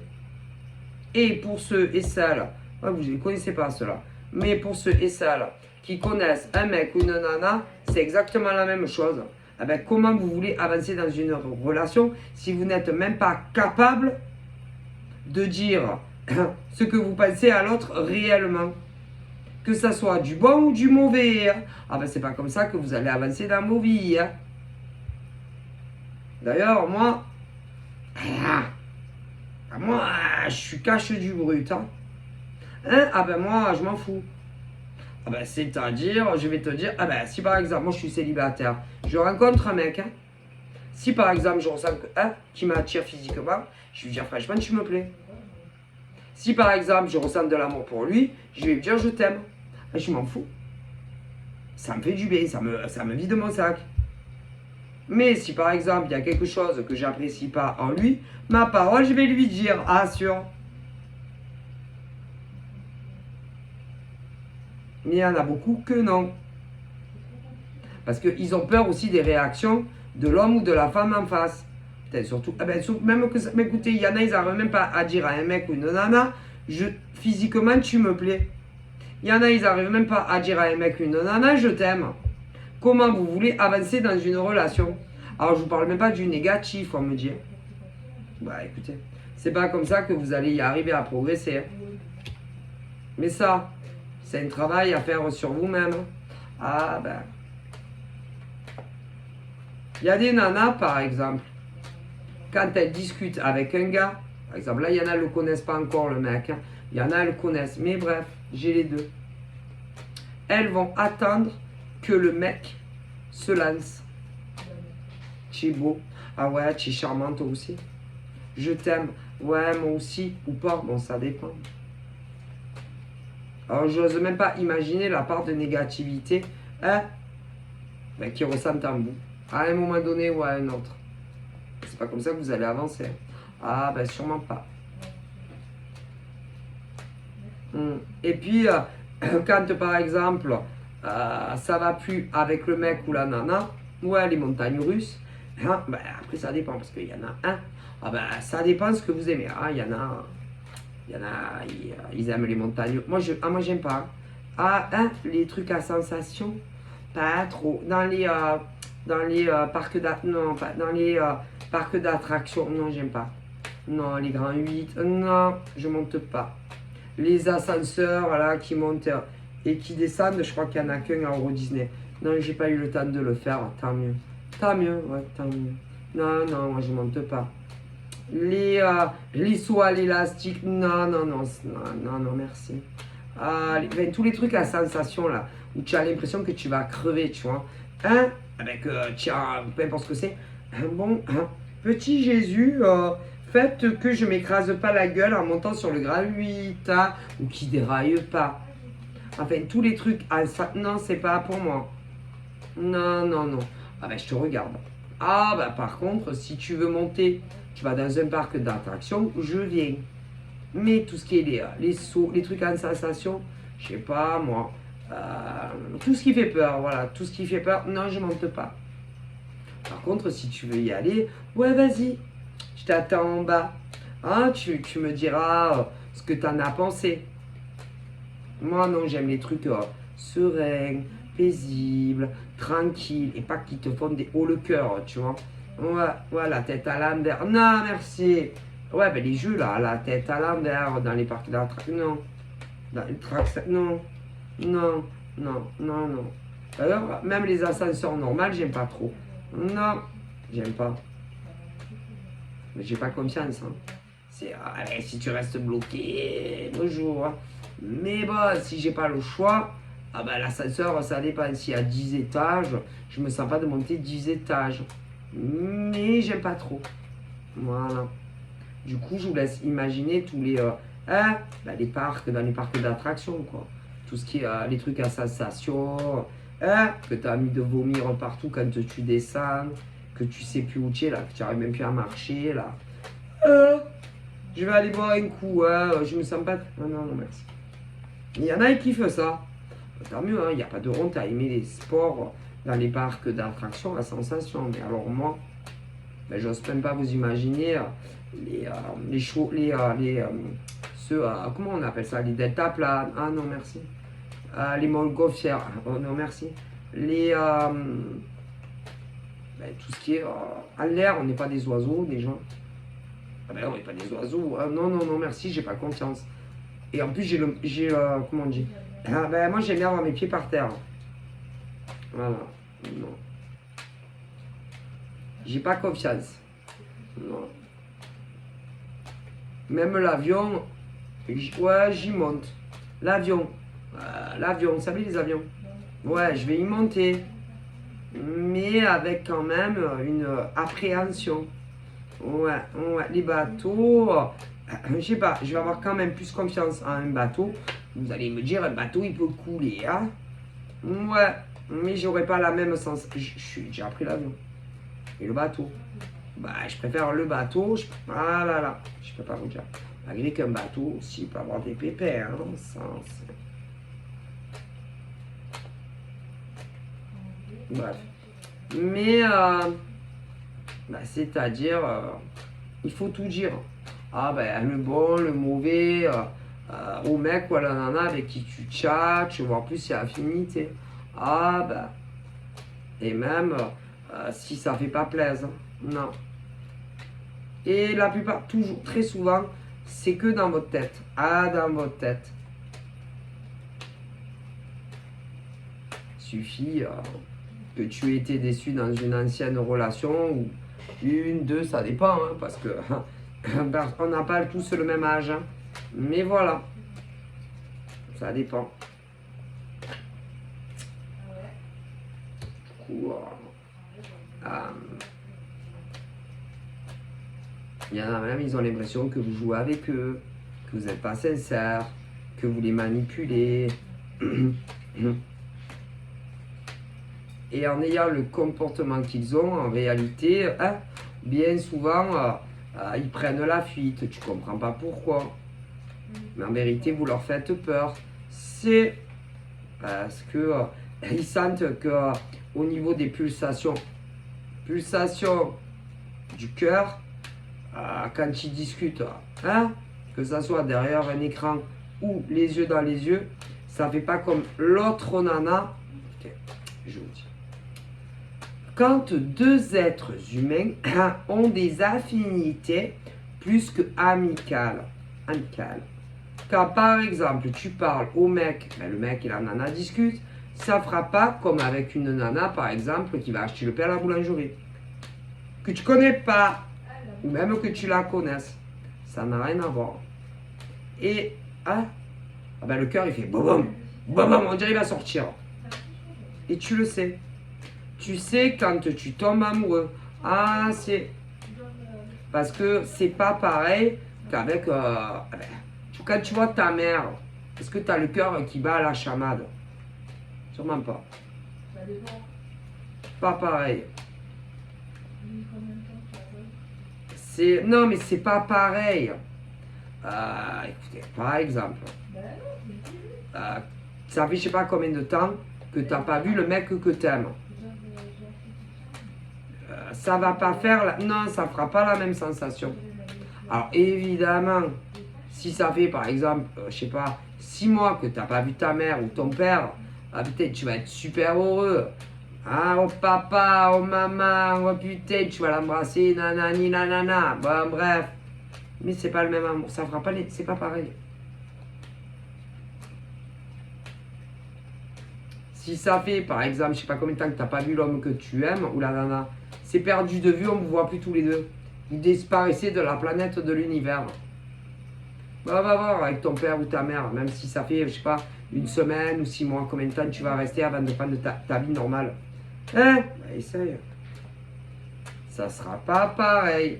Et pour ceux et celles, vous ne connaissez pas cela, mais pour ceux et celles qui connaissent un mec ou une nana, c'est exactement la même chose. Eh ben, comment vous voulez avancer dans une relation si vous n'êtes même pas capable de dire ce que vous pensez à l'autre réellement? Que ça soit du bon ou du mauvais. Hein. Ah ben c'est pas comme ça que vous allez avancer dans vos vies. Hein. D'ailleurs, moi, je suis cache du brut. Hein. Hein? Ah ben moi, je m'en fous. Ah ben c'est-à-dire, je vais te dire, ah ben si par exemple, moi je suis célibataire, je rencontre un mec, hein, si par exemple je ressens que qui m'attire physiquement, je vais lui dire franchement tu me plais. Si par exemple je ressens de l'amour pour lui, je vais lui dire je t'aime. Je m'en fous. Ça me fait du bien, ça me vide mon sac. Mais si par exemple il y a quelque chose que j'apprécie pas en lui, ma parole je vais lui dire, sûr. Mais il y en a beaucoup que non. Parce qu'ils ont peur aussi des réactions de l'homme ou de la femme en face. Peut-être surtout, même que, mais écoutez, il y en a, ils n'arrivent même pas à dire à un mec ou une nana, physiquement tu me plais. Il y en a, ils n'arrivent même pas à dire à un mec ou une nana, je t'aime. Comment vous voulez avancer dans une relation? Alors je ne vous parle même pas du négatif, on me dit. Bah écoutez, c'est pas comme ça que vous allez y arriver à progresser. Mais ça, c'est un travail à faire sur vous-même. Ah ben. Il y a des nanas, par exemple, quand elles discutent avec un gars, par exemple, là, il y en a, ne le connaissent pas encore, le mec. Hein. Il y en a, elles le connaissent. Mais bref, j'ai les deux. Elles vont attendre que le mec se lance. Tu es beau. Ah ouais, tu es charmante aussi. Je t'aime. Ouais, moi aussi. Ou pas. Bon, ça dépend. Alors, je n'ose même pas imaginer la part de négativité qui ressentent en vous. À un moment donné ou à un autre. C'est pas comme ça que vous allez avancer. Ah, ben sûrement pas. Et puis, quand par exemple, ça va plus avec le mec ou la nana, ouais, les montagnes russes, hein, ben, après ça dépend, parce qu'il y en a un. Ah ben, ça dépend ce que vous aimez. Ah, il y en a, ils aiment les montagnes. Moi, j'aime pas. Ah, hein, les trucs à sensation, pas trop. Dans les parcs d'attractions, non, j'aime pas. Non, les grands 8, non, je monte pas. Les ascenseurs, voilà, qui montent et qui descendent, je crois qu'il y en a qu'un à Euro Disney. Non, j'ai pas eu le temps de le faire, tant mieux. Tant mieux, ouais, tant mieux. Non, non, moi je monte pas. Les sauts à l'élastique, non, non, non, non, non, non, merci. Tous les trucs à sensation, là, où tu as l'impression que tu vas crever, tu vois. Hein? Avec, peu importe ce que c'est. Bon, hein, petit Jésus, faites que je m'écrase pas la gueule en montant sur le grand 8, hein, ou qui déraille pas. Enfin, tous les trucs, non, c'est pas pour moi. Non, non, non. Ah ben, je te regarde. Ah ben, par contre, si tu veux monter, tu vas dans un parc d'attractions, je viens. Mais tout ce qui est les sauts, les trucs en sensation, je sais pas, moi. Tout ce qui fait peur, voilà, tout ce qui fait peur, non, je monte pas. Par contre, si tu veux y aller, ouais, vas-y, je t'attends en bas. Hein, tu me diras ce que tu en as pensé. Moi, non, j'aime les trucs sereins, paisibles, tranquilles, et pas qui te font des hauts le cœur, tu vois. Ouais, la tête à l'envers. Non, merci. Ouais, ben les jeux, là, la tête à l'envers, dans les parcs d'attractions, non. Dans les tracks, non. Non, non, non, non. D'ailleurs, même les ascenseurs normales, j'aime pas trop. Non, j'aime pas. Mais j'ai pas confiance. Hein. Allez, si tu restes bloqué, bonjour. Hein. Mais bon, si j'ai pas le choix, ah ben, l'ascenseur, ça dépend. S'il y a 10 étages, je me sens pas de monter 10 étages. Mais j'aime pas trop. Voilà. Du coup, je vous laisse imaginer tous les, les parcs, dans les parcs d'attractions, quoi. Tout ce qui est les trucs à sensation, que tu as envie de vomir partout quand tu descends, que tu sais plus où tu es, là, que tu n'arrives même plus à marcher, là. Je vais aller boire un coup, je me sens pas... Non, non, non, merci. Il y en a qui kiffent ça. Tant mieux, il n'y a pas de honte à aimer les sports dans les parcs d'attractions à sensation. Mais alors moi, j'ose même pas vous imaginer comment on appelle ça, les deltaplanes. Ah non, merci. Les montgolfières. Oh non, merci. Tout ce qui est à l'air, on n'est pas des oiseaux, des gens. Ah ben on n'est pas des oiseaux. Non, non, non, merci, j'ai pas confiance. Et en plus, comment on dit, Ah, ben, moi, j'aime bien avoir mes pieds par terre. Voilà. Non. J'ai pas confiance. Non. Même l'avion, ouais, j'y monte. L'avion. L'avion, vous savez, les avions. Ouais, je vais y monter. Mais avec quand même une appréhension. Ouais, ouais, les bateaux, je sais pas, je vais avoir quand même plus confiance en un bateau. Vous allez me dire, un bateau, il peut couler, hein? Ouais, mais j'aurai pas la même sens. J'ai appris l'avion. Et le bateau, bah, je préfère le bateau. Ah là là, je peux pas vous dire. Malgré qu'un bateau aussi peut avoir des pépins, hein, Bref. Mais, bah, c'est-à-dire, il faut tout dire. Ah ben le bon, le mauvais, au mec ou à la nana avec qui tu tchatches, voire plus il y a affinité. Ah ben, et même si ça fait pas plaisir. Non. Et la plupart, toujours, très souvent, c'est que dans votre tête. Ah, dans votre tête. Suffit que tu aies été déçu dans une ancienne relation, ou une, deux, ça dépend, hein, parce que on n'a pas tous le même âge. Hein. Mais voilà, ça dépend. Du coup, il y en a même, ils ont l'impression que vous jouez avec eux, que vous n'êtes pas sincère, que vous les manipulez. Et en ayant le comportement qu'ils ont, en réalité, hein, bien souvent, ils prennent la fuite. Tu comprends pas pourquoi. Mais en vérité, vous leur faites peur. C'est parce que ils sentent que au niveau des pulsations du cœur, quand ils discutent, hein, que ça soit derrière un écran ou les yeux dans les yeux, ça fait pas comme l'autre nana. Okay, je vous dis. Quand deux êtres humains ont des affinités plus que amicales, quand par exemple tu parles au mec, ben le mec et la nana discutent, ça ne fera pas comme avec une nana par exemple qui va acheter le pain à la boulangerie, que tu connais pas, ou même que tu la connaisses, ça n'a rien à voir. Et ben le cœur il fait boum, boum, on dirait qu'il va sortir. Et tu le sais. Tu sais quand tu tombes amoureux. Ah, c'est... Parce que c'est pas pareil qu'avec... quand tu vois ta mère, est-ce que tu as le cœur qui bat à la chamade? Sûrement pas. Pas pareil. Non, mais c'est pas pareil. Écoutez, par exemple, ça fait je sais pas combien de temps que tu n'as pas vu le mec que tu aimes. Ça va pas faire, non, ça fera pas la même sensation. Alors évidemment, si ça fait par exemple, je sais pas, 6 mois que tu n'as pas vu ta mère ou ton père, peut-être tu vas être super heureux. Ah, oh papa, oh maman, oh putain, tu vas l'embrasser, nanani, nanana. Bon, bref. Mais c'est pas le même amour, ça fera pas c'est pas pareil. Si ça fait par exemple, je sais pas combien de temps que tu n'as pas vu l'homme que tu aimes ou la nana, c'est perdu de vue, on ne vous voit plus tous les deux. Vous disparaissez de la planète, de l'univers. Va voir avec ton père ou ta mère, même si ça fait, je sais pas, une semaine ou 6 mois, combien de temps tu vas rester avant de prendre ta vie normale. Hein? Bah, essaye. Ça sera pas pareil.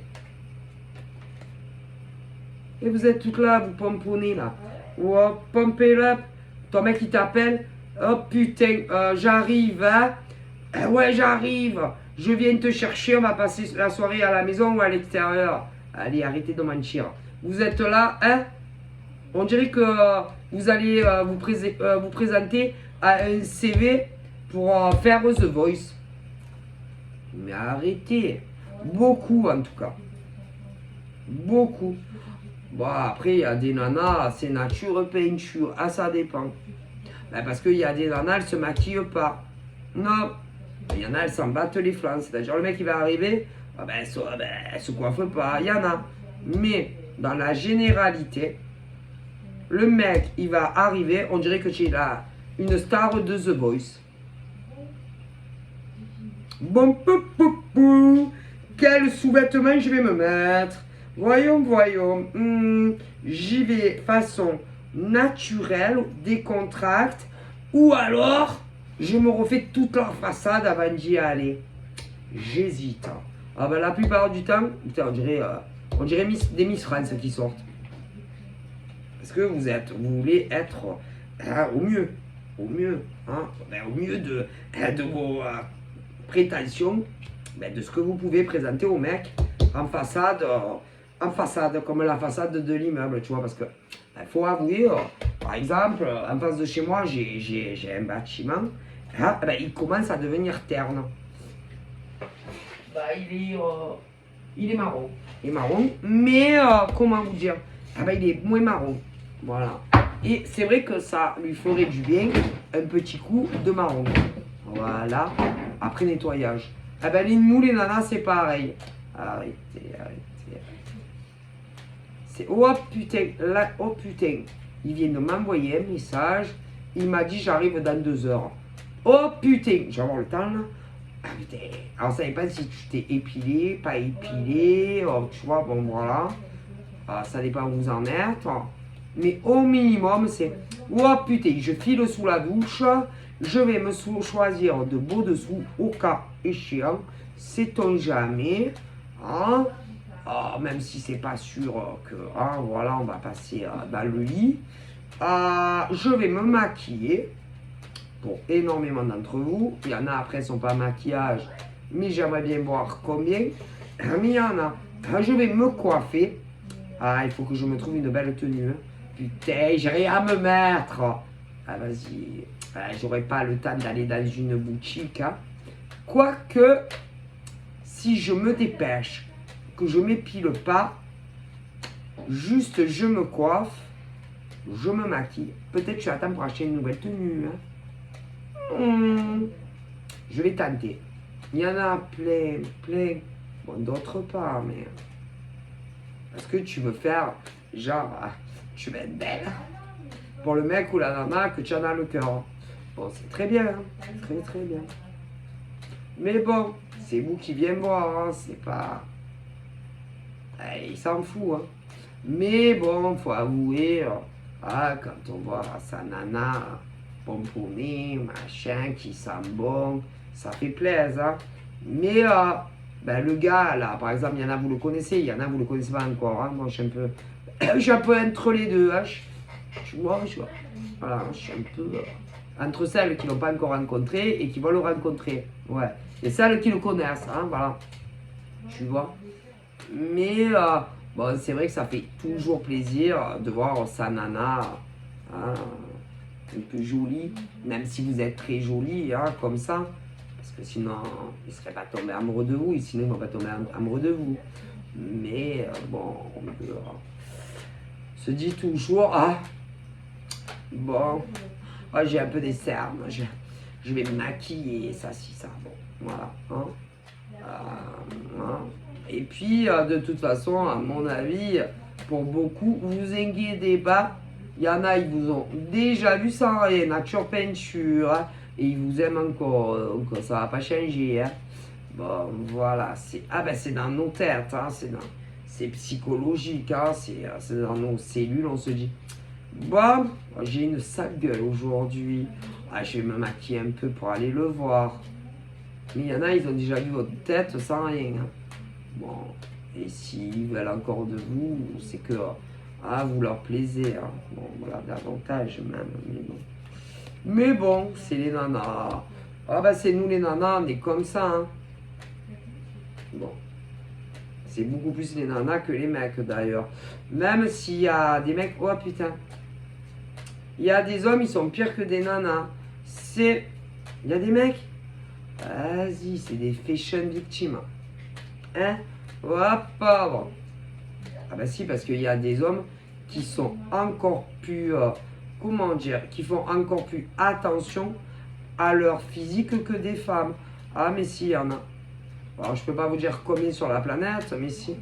Et vous êtes toutes là, vous pomponnez là. Oh, pompez là. Ton mec il t'appelle. Oh putain, j'arrive, hein? Ouais, j'arrive. Je viens te chercher, on va passer la soirée à la maison ou à l'extérieur. Allez, arrêtez de mentir. Vous êtes là, hein? On dirait que vous allez vous présenter à un CV pour faire The Voice. Mais arrêtez. Beaucoup en tout cas. Beaucoup. Bon, après, il y a des nanas, c'est nature, peinture. Ah, ça dépend. Ben, parce qu'il y a des nanas, elles ne se maquillent pas. Non. Il y en a, elles s'en battent les flancs. C'est-à-dire, le mec, il va arriver, elle se coiffe pas. Il y en a. Mais, dans la généralité, Le mec, il va arriver, on dirait que tu es là, une star de The Voice. Bon, pou, pou, pou. Quel sous-vêtement je vais me mettre? Voyons, voyons. J'y vais façon naturelle, décontracte. Ou alors, je me refais toute leur façade avant d'y aller. J'hésite. Ah ben, la plupart du temps, putain, on dirait des Miss France qui sortent. Parce que vous voulez être au mieux. Au mieux. Hein, ben, au mieux de vos prétentions, ben, de ce que vous pouvez présenter au mec en façade, comme la façade de l'immeuble, tu vois. Parce que faut avouer, par exemple, en face de chez moi, j'ai un bâtiment. Hein, ben, il commence à devenir terne. Ben, il est marron. Il est marron, mais comment vous dire? Ah ben, il est moins marron. Voilà. Et c'est vrai que ça lui ferait du bien, un petit coup de marron. Voilà. Après nettoyage. Ah ben, nous, les nanas, c'est pareil. Arrêtez. C'est oh putain, là, oh putain. Il vient de m'envoyer un message. Il m'a dit j'arrive dans 2 heures. Oh putain, j'ai avoir le temps là. Ah putain. Alors ça dépend si tu t'es épilé, pas épilé. Oh, tu vois, bon voilà. Ça dépend où vous en êtes. Mais au minimum, c'est oh putain, je file sous la douche. Je vais me choisir de beaux dessous au cas échéant. Sait-on jamais. Hein? Même si c'est pas sûr que voilà, on va passer dans le lit. Je vais me maquiller pour énormément d'entre vous. Il y en a après, sont pas maquillage, mais j'aimerais bien voir combien. Mais il y en a. Je vais me coiffer. Il faut que je me trouve une belle tenue. Hein. Putain, j'ai rien à me mettre. Vas-y. J'aurais pas le temps d'aller dans une boutique. Hein. Quoique, si je me dépêche, que je m'épile pas, juste je me coiffe, je me maquille. Peut-être je attends pour acheter une nouvelle tenue. Hein. Je vais tenter. Il y en a plein. Bon, d'autres pas, mais... Est-ce que tu veux faire, genre, tu veux être belle pour le mec ou la nana que tu en as le cœur. Bon, c'est très bien, hein. Très bien. Mais bon, c'est vous qui venez voir, hein. C'est pas... il s'en fout, hein. Mais bon, faut avouer, quand on voit sa nana pomponnée, machin, qui sent bon, ça fait plaisir, hein. Mais le gars, là, par exemple, il y en a, vous le connaissez, il y en a, vous le connaissez pas encore, hein. Moi, je suis un peu entre les deux, hein. Voilà, je suis un peu entre celles qui ne l'ont pas encore rencontré et qui vont le rencontrer. Ouais. Et celles qui le connaissent, hein, voilà. Tu vois. Mais bon, c'est vrai que ça fait toujours plaisir de voir sa nana hein, un peu jolie, même si vous êtes très jolie, hein, comme ça. Parce que sinon, il ne serait pas tombé amoureux de vous, et sinon, il ne va pas tomber amoureux de vous. Mais bon, on peut se dit toujours, bon, j'ai un peu des cernes, je vais me maquiller, ça, bon, voilà. Hein. Et puis, de toute façon, à mon avis, pour beaucoup, vous inquiétez pas, il y en a, ils vous ont déjà vu sans rien, nature peinture, hein, et ils vous aiment encore, donc ça va pas changer. Hein. Bon, voilà, c'est dans nos têtes, hein, c'est psychologique, hein, c'est dans nos cellules, on se dit, bon, j'ai une sale gueule aujourd'hui, je vais me maquiller un peu pour aller le voir. Mais il y en a, ils ont déjà vu votre tête sans rien. Hein. Bon, et s'ils veulent encore de vous, c'est que vous leur plaisez. Hein. Bon, voilà, davantage même, mais bon. Mais bon, c'est les nanas. C'est nous les nanas, on est comme ça. Hein. Bon. C'est beaucoup plus les nanas que les mecs d'ailleurs. Même s'il y a des mecs... Oh putain. Il y a des hommes, ils sont pires que des nanas. Il y a des mecs... Vas-y, c'est des fashion victimes. Hein? Hop, bon. Si, parce qu'il y a des hommes qui sont encore plus... comment dire? Qui font encore plus attention à leur physique que des femmes. Mais si, il y en a. Alors, je peux pas vous dire combien sur la planète, mais si.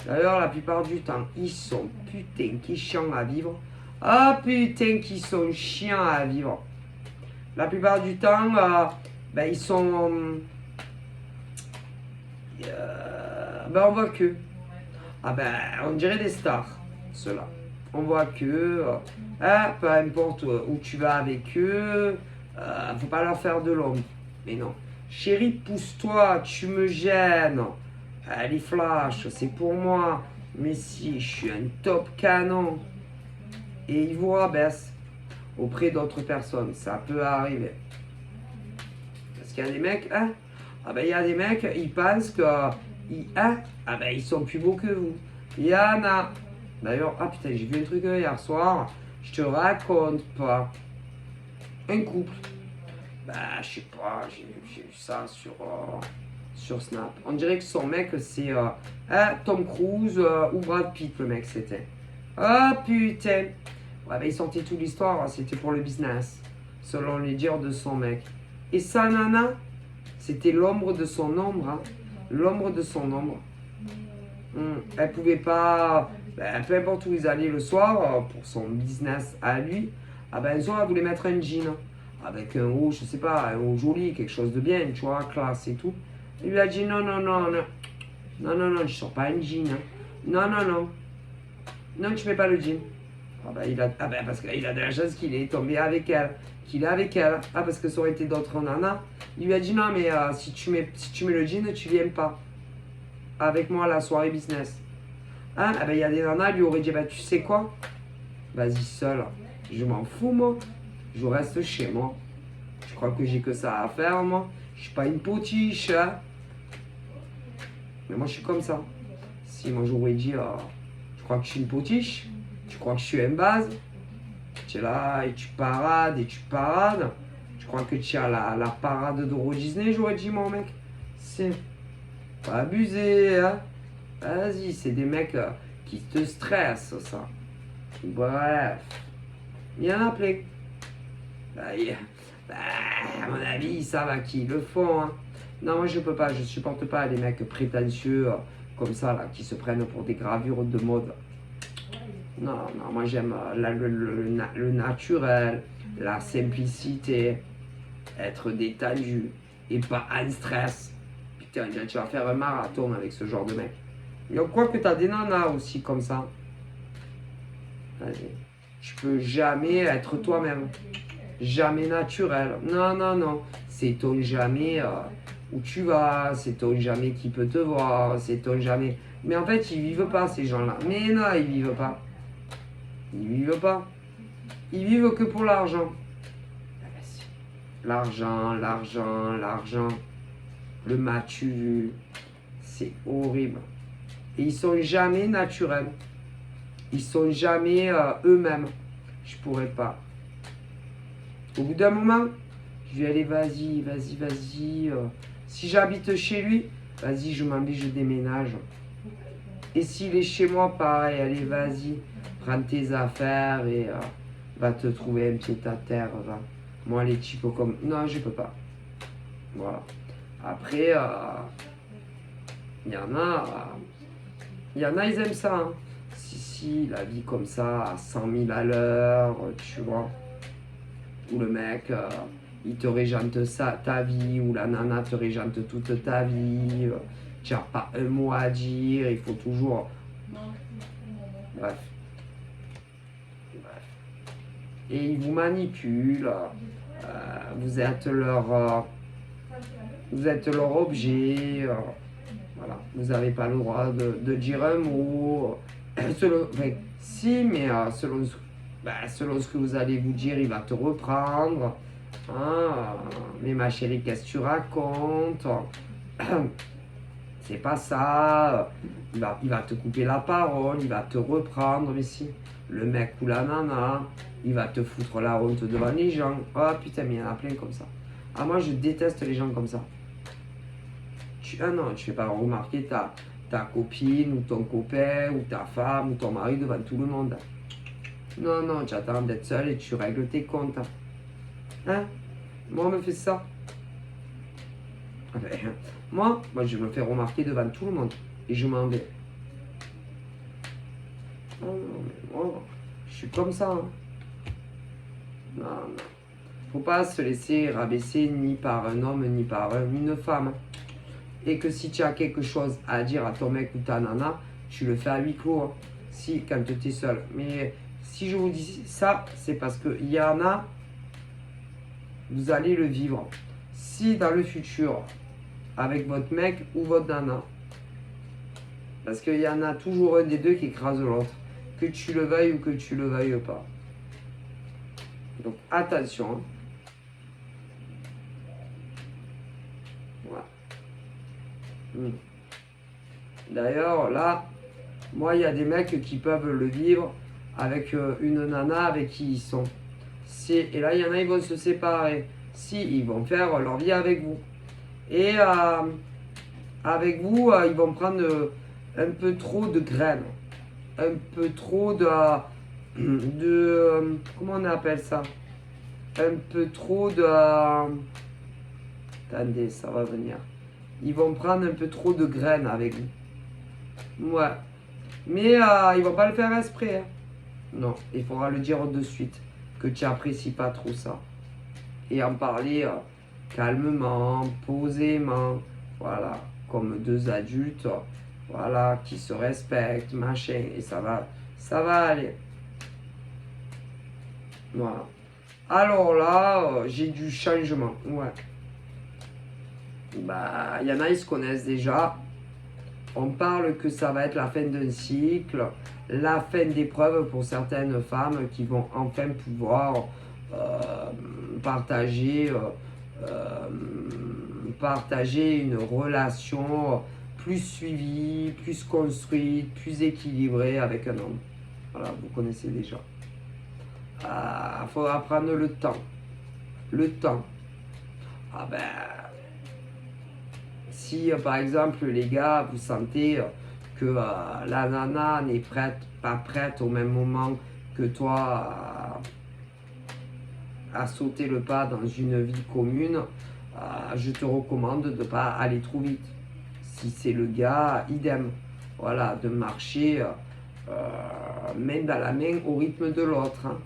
D'ailleurs, la plupart du temps, ils sont putain qui chiants à vivre. Ah putain qui sont chiants à vivre. La plupart du temps, ben, ils sont... ben on voit que... Ah ben, on dirait des stars, ceux-là. On voit que... peu importe où tu vas avec eux, faut pas leur faire de l'ombre. Mais non. Chérie, pousse-toi, tu me gênes. Les flashs, c'est pour moi. Mais si, je suis un top canon. Et ils vous rabaissent auprès d'autres personnes. Ça peut arriver. Parce qu'il y a des mecs, hein? Ah ben il y a des mecs, ils pensent que... ah ben ils sont plus beaux que vous. Il y en a. D'ailleurs, ah putain, j'ai vu un truc hier soir. Je te raconte pas. Un couple. Bah, je sais pas, j'ai vu ça sur Snap. On dirait que son mec, c'est Tom Cruise ou Brad Pitt, le mec, c'était. Ah putain. Ouais, bah, il sortait toute l'histoire, c'était pour le business, selon les dires de son mec. Et sa nana, c'était l'ombre de son ombre, hein. L'ombre de son ombre. Elle pouvait pas, ben, peu importe où ils allaient le soir, pour son business à lui, ah ben un soir elle voulait mettre un jean, avec un haut, je sais pas, un haut joli, quelque chose de bien, tu vois, classe et tout. Il lui a dit non, non, non, non, non, non, non, je sors pas un jean, hein. Non, non, non, non, tu mets pas le jean. Ah ben parce qu'il a de la chance qu'il est tombé avec elle, qu'il est avec elle. Ah parce que ça aurait été d'autres nanas. Il lui a dit non mais si tu mets le jean, tu viens pas avec moi à la soirée business. Hein? Ah ben il y a des nanas, lui aurait dit bah tu sais quoi? Vas-y seul. Je m'en fous moi. Je reste chez moi. Je crois que j'ai que ça à faire moi. Je suis pas une potiche. Hein? Mais moi je suis comme ça. Si moi j'aurais dit je crois que je suis une potiche. Tu crois que je suis un base? Tu es là et tu parades et tu parades. Je crois que tu as la parade d'Euro Disney, j'aurais dit, mon mec. C'est pas abusé, hein. Vas-y, c'est des mecs qui te stressent, ça. Bref. Il y en a plein. À mon avis, ils savent à qui ils le font, hein. Non, moi, je peux pas. Je supporte pas les mecs prétentieux comme ça, là, qui se prennent pour des gravures de mode. Non, non, moi j'aime le naturel, la simplicité, être détendu et pas en stress. Putain, tu vas faire un marathon avec ce genre de mec. Mais on croit que tu as des nanas aussi comme ça. Vas-y. Tu peux jamais être toi-même. Jamais naturel. Non, non, non. C'est ton jamais où tu vas. C'est ton jamais qui peut te voir. C'est ton jamais. Mais en fait, ils vivent pas ces gens-là. Mais non, ils vivent pas. Ils vivent pas. Ils vivent que pour l'argent. L'argent, l'argent, l'argent. Le m'as-tu vu? C'est horrible. Et ils sont jamais naturels. Ils sont jamais eux-mêmes. Je pourrais pas. Au bout d'un moment, je vais aller, vas-y, vas-y, vas-y. Si j'habite chez lui, vas-y, je m'en vais, je déménage. Et s'il est chez moi, pareil, allez, vas-y. Prends tes affaires et va te trouver un pied à terre. Va. Moi, les types comme... Non, je peux pas. Voilà. Après, il y en a... Il y en a, ils aiment ça. Hein. Si, la vie comme ça, à 100 000 à l'heure, tu vois. Ou le mec, il te régente ta vie, ou la nana te régente toute ta vie. Tu n'as pas un mot à dire, il faut toujours... Bref. Et ils vous manipulent. Vous êtes leur objet. Voilà. Vous n'avez pas le droit de dire un mot. Si, mais selon ce que vous allez vous dire, il va te reprendre. Ah, mais ma chérie, qu'est-ce que tu racontes? C'est pas ça. Il va te couper la parole, il va te reprendre. Mais si, le mec ou la nana, il va te foutre la honte devant les gens. Oh putain, mais il y en a plein comme ça. Ah, moi, je déteste les gens comme ça. Non, tu fais pas remarquer ta copine ou ton copain ou ta femme ou ton mari devant tout le monde. Non, non, tu attends d'être seul et tu règles tes comptes. Hein? Moi, on me fait ça. Moi, je me fais remarquer devant tout le monde et je m'en vais. Non, non, mais moi, je suis comme ça. Hein. Non, non. Faut pas se laisser rabaisser ni par un homme ni par une femme. Et que si tu as quelque chose à dire à ton mec ou ta nana, tu le fais à huis clos. Hein. Si, quand tu es seul. Mais si je vous dis ça, c'est parce qu'il y en a, vous allez le vivre. Si dans le futur, avec votre mec ou votre nana, parce qu'il y en a toujours un des deux qui écrase l'autre, que tu le veuilles ou que tu le veuilles pas. Donc attention. Hein. Voilà. D'ailleurs, là, moi, il y a des mecs qui peuvent le vivre avec une nana avec qui ils sont. Et là, il y en a, ils vont se séparer. Si, ils vont faire leur vie avec vous. Et avec vous, ils vont prendre un peu trop de graines. Un peu trop comment on appelle ça? Un peu trop de... attendez, ça va venir. Ils vont prendre un peu trop de graines avec vous. Ouais. Mais ils vont pas le faire exprès. Hein. Non, il faudra le dire de suite. Que tu n'apprécies pas trop ça. Et en parler calmement, posément. Voilà. Comme deux adultes. Voilà. Qui se respectent, machin. Et ça va aller. Voilà. Alors là, j'ai du changement. Ouais. Bah, il y en a, ils se connaissent déjà. On parle que ça va être la fin d'un cycle, la fin d'épreuve pour certaines femmes qui vont enfin pouvoir partager une relation plus suivie, plus construite, plus équilibrée avec un homme. Voilà, vous connaissez déjà. Il faudra prendre le temps. Le temps. Ah ben... Si par exemple les gars vous sentez que la nana n'est pas prête au même moment que toi à sauter le pas dans une vie commune, je te recommande de ne pas aller trop vite. Si c'est le gars, idem. Voilà, de marcher main dans la main au rythme de l'autre. Hein.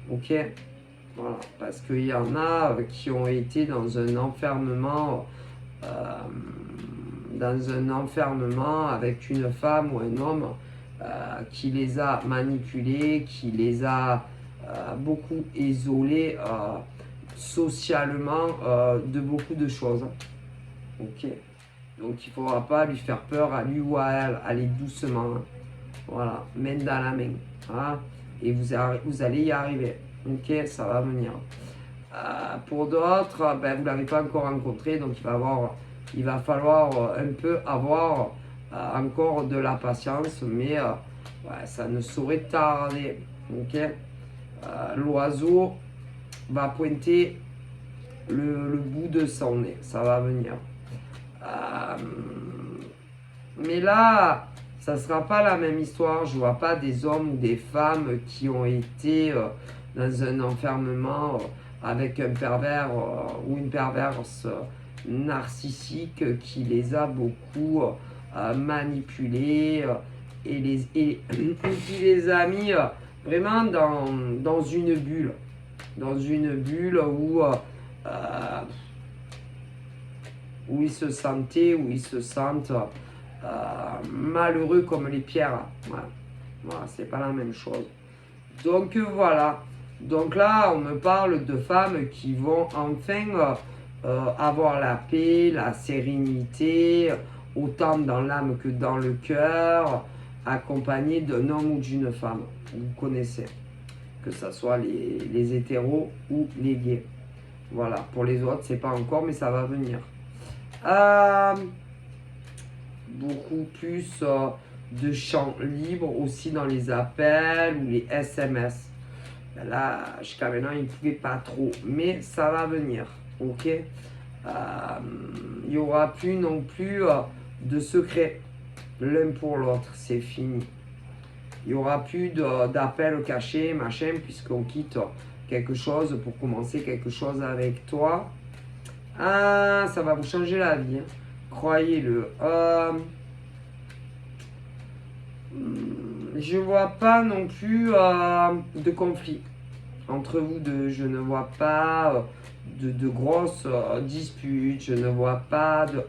Ok? Voilà, parce qu'il y en a qui ont été dans un enfermement avec une femme ou un homme qui les a manipulés, qui les a beaucoup isolés socialement de beaucoup de choses. Ok. Donc il ne faudra pas lui faire peur à lui ou à elle, aller doucement. Hein. Voilà, main dans la main. Hein. Et vous allez y arriver. Ok, ça va venir. Pour d'autres, ben, vous ne l'avez pas encore rencontré, donc il va falloir un peu avoir encore de la patience, mais ouais, ça ne saurait tarder. Okay. L'oiseau va pointer le bout de son nez, ça va venir. Mais là, ça ne sera pas la même histoire. Je ne vois pas des hommes ou des femmes qui ont été dans un enfermement avec un pervers ou une perverse narcissique qui les a beaucoup manipulés et qui les a mis vraiment dans une bulle. Dans une bulle où ils se sentaient, où ils se sentent malheureux comme les pierres. Voilà, c'est pas la même chose. Donc voilà. Donc là, on me parle de femmes qui vont enfin avoir la paix, la sérénité, autant dans l'âme que dans le cœur, accompagnées d'un homme ou d'une femme. Vous connaissez, que ce soit les hétéros ou les gays. Voilà, pour les autres, c'est pas encore, mais ça va venir. Beaucoup plus de champs libres aussi dans les appels ou les SMS. Là, jusqu'à maintenant, il ne pouvait pas trop, mais ça va venir, ok. Il n'y aura plus non plus de secret l'un pour l'autre, c'est fini. Il n'y aura plus d'appels cachés, machin, puisqu'on quitte quelque chose pour commencer quelque chose avec toi. Ça va vous changer la vie, hein. Croyez-le. Je vois pas non plus de conflit entre vous deux. Je ne vois pas de grosses disputes. Je ne vois pas de